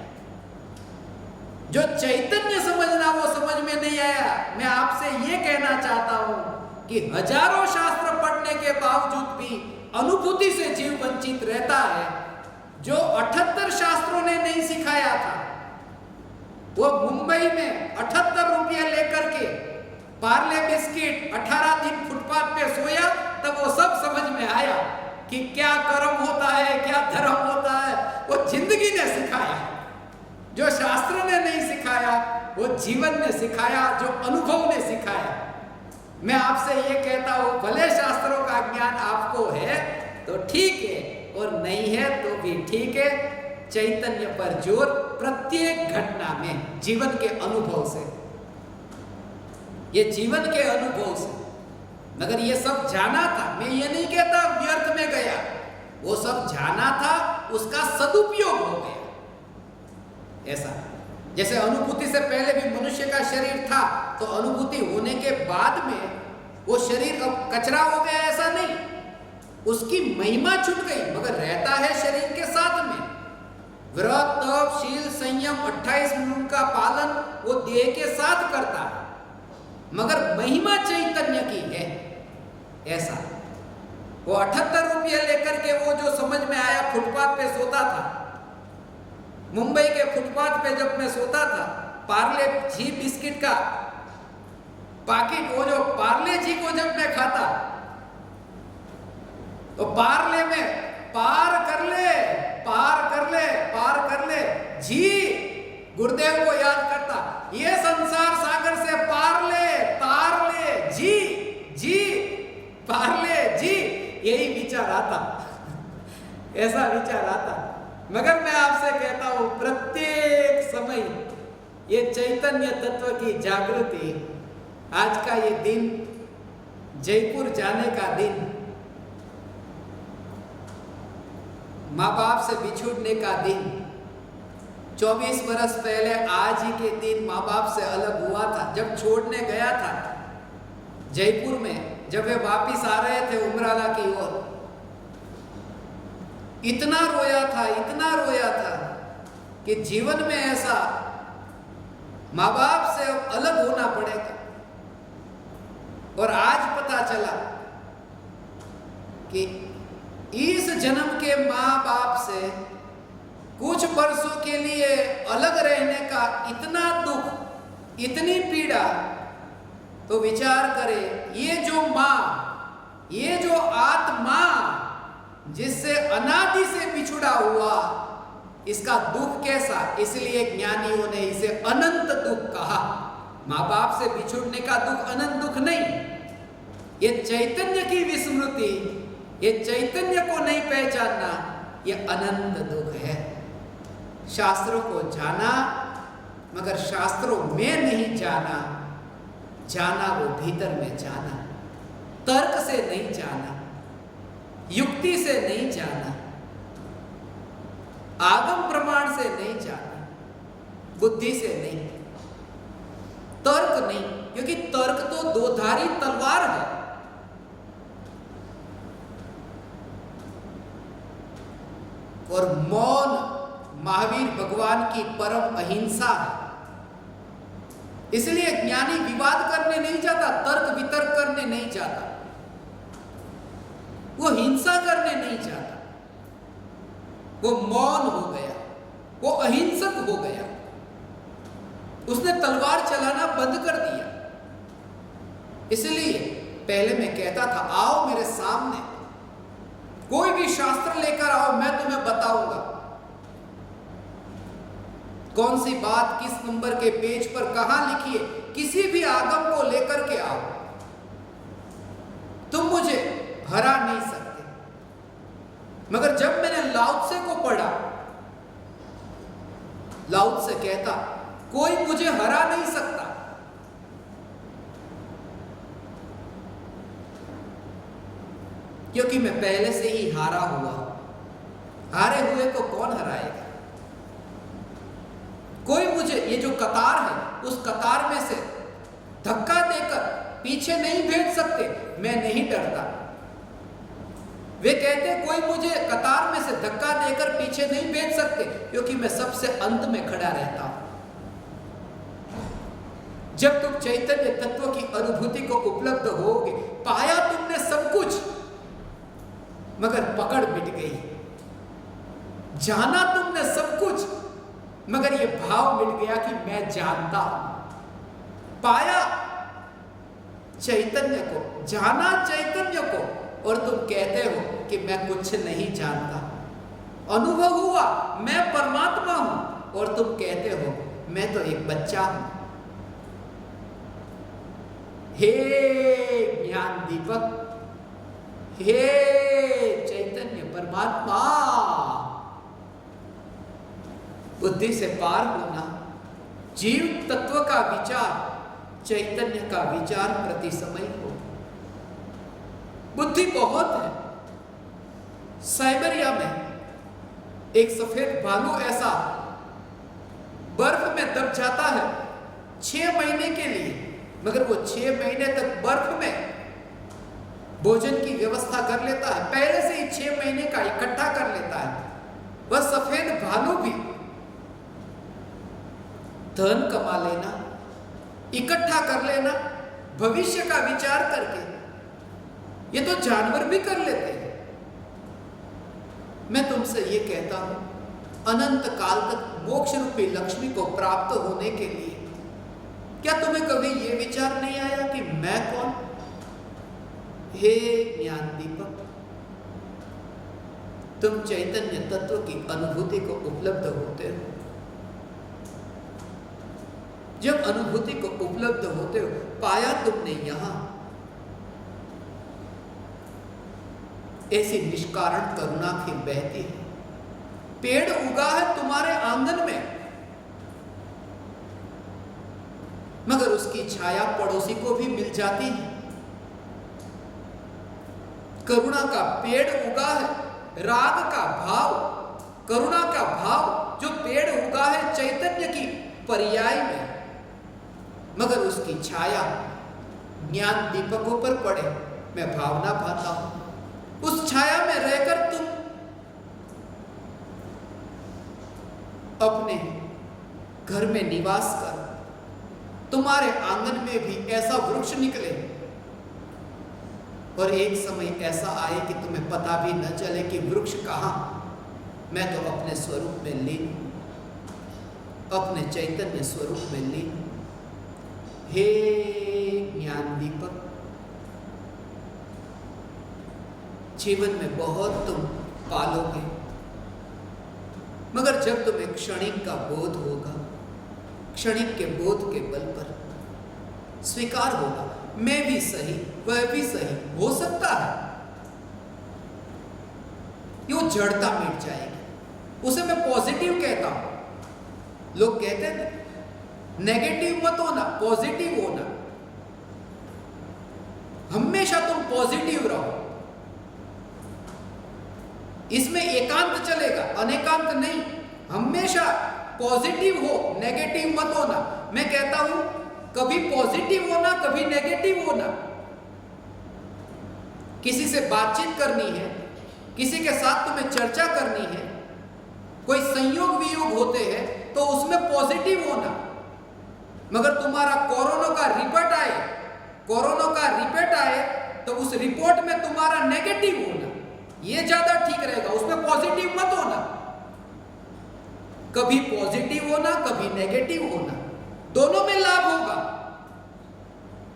जो चैतन्य समझना वो समझ में नहीं आया। मैं आपसे ये कहना चाहता हूं कि हजारों शास्त्र पढ़ने के बावजूद भी अनुभूति से जीव वंचित रहता है। जो 78 शास्त्रों ने नहीं सिखाया था, वो मुंबई में 78 रुपये लेकर के पार्ले बिस्किट 18 दिन फुटपाथ पे सोया, तब वो सब समझ में आया कि क्या कर्म होता है, क्या धर्म होता है। वो जिंदगी ने सिखाया, जो शास्त्र ने नहीं सिखाया वो जीवन ने सिखाया, जो अनुभव ने सिखाया। मैं आपसे ये कहता हूं, भले शास्त्रों का ज्ञान आपको है तो ठीक है, और नहीं है तो भी ठीक है। चैतन्य पर जोर प्रत्येक घटना में, जीवन के अनुभव से, ये जीवन के अनुभव से। मगर ये सब जाना था, मैं ये नहीं कहता व्यर्थ में गया, वो सब जाना था, उसका सदुपयोग हो गया। ऐसा जैसे अनुभूति से पहले भी मनुष्य का शरीर था, तो अनुभूति होने के बाद में वो शरीर अब कचरा हो गया, ऐसा नहीं। उसकी महिमा छूट गई, मगर रहता है शरीर के साथ में। व्रत, तप, शील, संयम, 28 नियम का पालन वो देह के साथ करता है, मगर महिमा चैतन्य की है। ऐसा वो 78 रुपये लेकर के वो जो समझ में आया, फुटपाथ पे सोता था, मुंबई के फुटपाथ पे जब मैं सोता था, पार्ले जी बिस्किट का पैकेट, वो जो पार्ले जी को जब मैं खाता, तो पार्ले में पार कर ले, पार कर ले, पार कर ले, जी गुरुदेव को याद करता, ये संसार सागर से पार ले, तार ले, जी जी पार ले, जी, यही विचार आता ऐसा विचार आता। मगर मैं आपसे कहता हूं, प्रत्येक समय ये चैतन्य तत्व की जागृति, आज का ये दिन, जयपुर जाने का दिन, माँ बाप से बिछुड़ने का दिन, 24 वर्ष पहले आज ही के दिन माँ बाप से अलग हुआ था। जब छोड़ने गया था जयपुर में, जब वे वापिस आ रहे थे उमराला की ओर, इतना रोया था, इतना रोया था कि जीवन में ऐसा माँ बाप से अलग होना पड़ेगा। और आज पता चला कि इस जन्म के माँ बाप से कुछ वर्षों के लिए अलग रहने का इतना दुख, इतनी पीड़ा, तो विचार करें, ये जो माँ, ये जो आत्मा जिससे अनादि से बिछुड़ा हुआ, इसका दुख कैसा। इसलिए ज्ञानियों ने इसे अनंत दुख कहा। माँ बाप से बिछुड़ने का दुख अनंत दुख नहीं, ये चैतन्य की विस्मृति, ये चैतन्य को नहीं पहचानना, ये अनंत दुख है। शास्त्रों को जाना, मगर शास्त्रों में नहीं जाना, जाना वो भीतर में जाना, तर्क से नहीं जाना, युक्ति से नहीं जाना, आगम प्रमाण से नहीं जाना, बुद्धि से नहीं, तर्क नहीं, क्योंकि तर्क तो दोधारी तलवार है। और मौन महावीर भगवान की परम अहिंसा है। इसलिए ज्ञानी विवाद करने नहीं जाता, तर्क वितर्क करने नहीं जाता, वो हिंसा करने नहीं जाता, वो मौन हो गया, वो अहिंसक हो गया, उसने तलवार चलाना बंद कर दिया। इसलिए पहले मैं कहता था, आओ मेरे सामने, कोई भी शास्त्र लेकर आओ, मैं तुम्हें कौन सी बात किस नंबर के पेज पर कहां लिखी है, किसी भी आगम को लेकर के आओ, तुम मुझे हरा नहीं सकते। मगर जब मैंने लाओ त्से को पढ़ा, लाओ त्से कहता कोई मुझे हरा नहीं सकता। क्योंकि मैं पहले से ही हारा हुआ, हारे हुए को कौन हराएगा। कोई मुझे, ये जो कतार है, उस कतार में से धक्का देकर पीछे नहीं भेज सकते। मैं नहीं डरता। वे कहते कोई मुझे कतार में से धक्का देकर पीछे नहीं भेज सकते, क्योंकि मैं सबसे अंत में खड़ा रहता हूं। जब तुम चैतन्य तत्व की अनुभूति को उपलब्ध होगे, पाया तुमने सब कुछ, मगर पकड़ मिट गई। जाना तुमने सब कुछ, मगर यह भाव मिट गया कि मैं जानता हूं। पाया चैतन्य को, जाना चैतन्य को, और तुम कहते हो कि मैं कुछ नहीं जानता। अनुभव हुआ मैं परमात्मा हूं, और तुम कहते हो मैं तो एक बच्चा हूं। हे ज्ञान दीपक, हे चैतन्य परमात्मा, बुद्धि से पार होना, जीव तत्व का विचार, चैतन्य का विचार प्रति समय हो। बुद्धि बहुत है। साइबेरिया में एक सफेद भालू ऐसा बर्फ में दब जाता है 6 महीने के लिए, मगर वो 6 महीने तक बर्फ में भोजन की व्यवस्था कर लेता है, पहले से ही 6 महीने का इकट्ठा कर लेता है। वह सफेद भालू भी धन कमा लेना, इकट्ठा कर लेना, भविष्य का विचार करके, ये तो जानवर भी कर लेते हैं। मैं तुमसे ये कहता हूं, अनंत काल तक मोक्ष रूपी लक्ष्मी को प्राप्त होने के लिए क्या तुम्हें कभी ये विचार नहीं आया कि मैं कौन? हे ज्ञान दीपक, तुम चैतन्य तत्व की अनुभूति को उपलब्ध होते हो। जब अनुभूति को उपलब्ध होते हो, पाया तुमने यहां ऐसी निष्कारण करुणा फिर बहती है। पेड़ उगा है तुम्हारे आंगन में, मगर उसकी छाया पड़ोसी को भी मिल जाती है। करुणा का पेड़ उगा है, राग का भाव, करुणा का भाव जो पेड़ उगा है चैतन्य की पर्याय में, मगर उसकी छाया ज्ञान दीपकों पर पड़े, मैं भावना पाता हूं। उस छाया में रहकर तुम अपने घर में निवास कर, तुम्हारे आंगन में भी ऐसा वृक्ष निकले, और एक समय ऐसा आए कि तुम्हें पता भी न चले कि वृक्ष कहां। मैं तो अपने स्वरूप में लीन हूं, अपने चैतन्य स्वरूप में लीन हूं। हे ज्ञान दीपक, जीवन में बहुत तुम पालोगे, मगर जब तुम्हें क्षणिक का बोध होगा, क्षणिक के बोध के बल पर स्वीकार होगा, मैं भी सही, वह भी सही हो सकता है, ये जड़ता मिट जाएगी। उसे मैं पॉजिटिव कहता हूं। लोग कहते हैं नेगेटिव मत होना, पॉजिटिव होना। हमेशा तुम पॉजिटिव रहो, इसमें एकांत चलेगा, अनेकांत नहीं। हमेशा पॉजिटिव हो, नेगेटिव मत होना। मैं कहता हूं कभी पॉजिटिव होना, कभी नेगेटिव होना। किसी से बातचीत करनी है, किसी के साथ तुम्हें चर्चा करनी है, कोई संयोग वियोग होते हैं, तो उसमें पॉजिटिव होना। मगर तुम्हारा कोरोना का रिपोर्ट आए, कोरोना का रिपोर्ट आए, तो उस रिपोर्ट में तुम्हारा नेगेटिव होना, ये ज्यादा ठीक रहेगा। उसमें पॉजिटिव मत होना। कभी पॉजिटिव होना, कभी नेगेटिव होना, दोनों में लाभ होगा,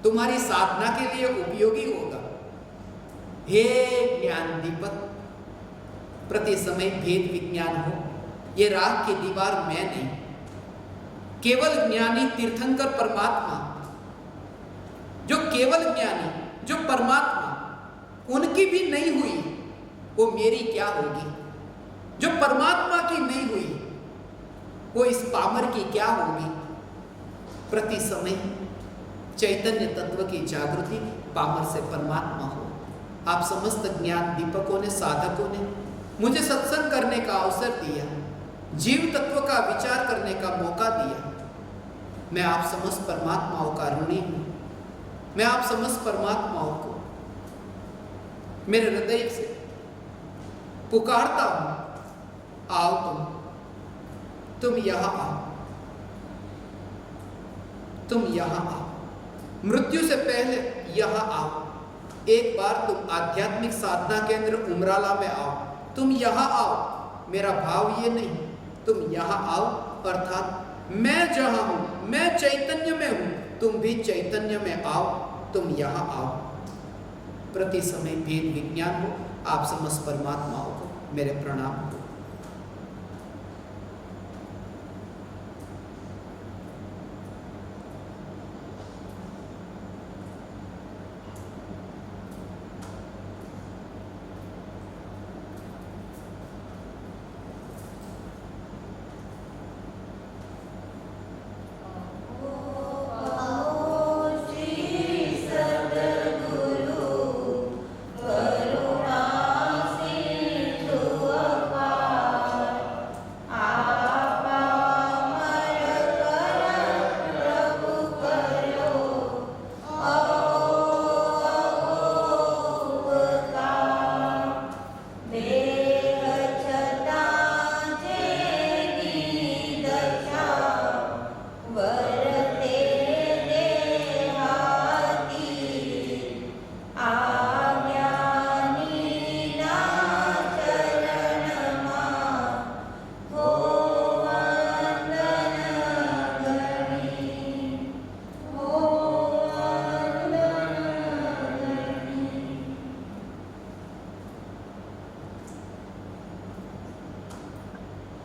तुम्हारी साधना के लिए उपयोगी होगा। हे ज्ञान दीपक, प्रति समय भेद विज्ञान हो। ये राग की दीवार मैं नहीं, केवल ज्ञानी तीर्थंकर परमात्मा, जो केवल ज्ञानी, जो परमात्मा, उनकी भी नहीं हुई, वो मेरी क्या होगी? जो परमात्मा की नहीं हुई, वो इस पामर की क्या होगी? प्रति समय चैतन्य तत्व की जागृति पामर से परमात्मा हो। आप समस्त ज्ञान दीपकों ने, साधकों ने मुझे सत्संग करने का अवसर दिया, जीव तत्व का विचार करने का मौका दिया। मैं आप समस्त परमात्माओं का ऋणी हूं। मैं आप समस्त परमात्माओं को मेरे हृदय से पुकारता हूं, आओ तुम यहां आओ, तुम यहां आओ, मृत्यु से पहले यहां आओ। एक बार तुम आध्यात्मिक साधना केंद्र उमराला में आओ, तुम यहां आओ। मेरा भाव ये नहीं, तुम यहां आओ अर्थात मैं जहां हूं, मैं चैतन्य में हूं, तुम भी चैतन्य में आओ, तुम यहां आओ। प्रति समय भेद विज्ञान हो। आप समस्त परमात्माओं को मेरे प्रणाम।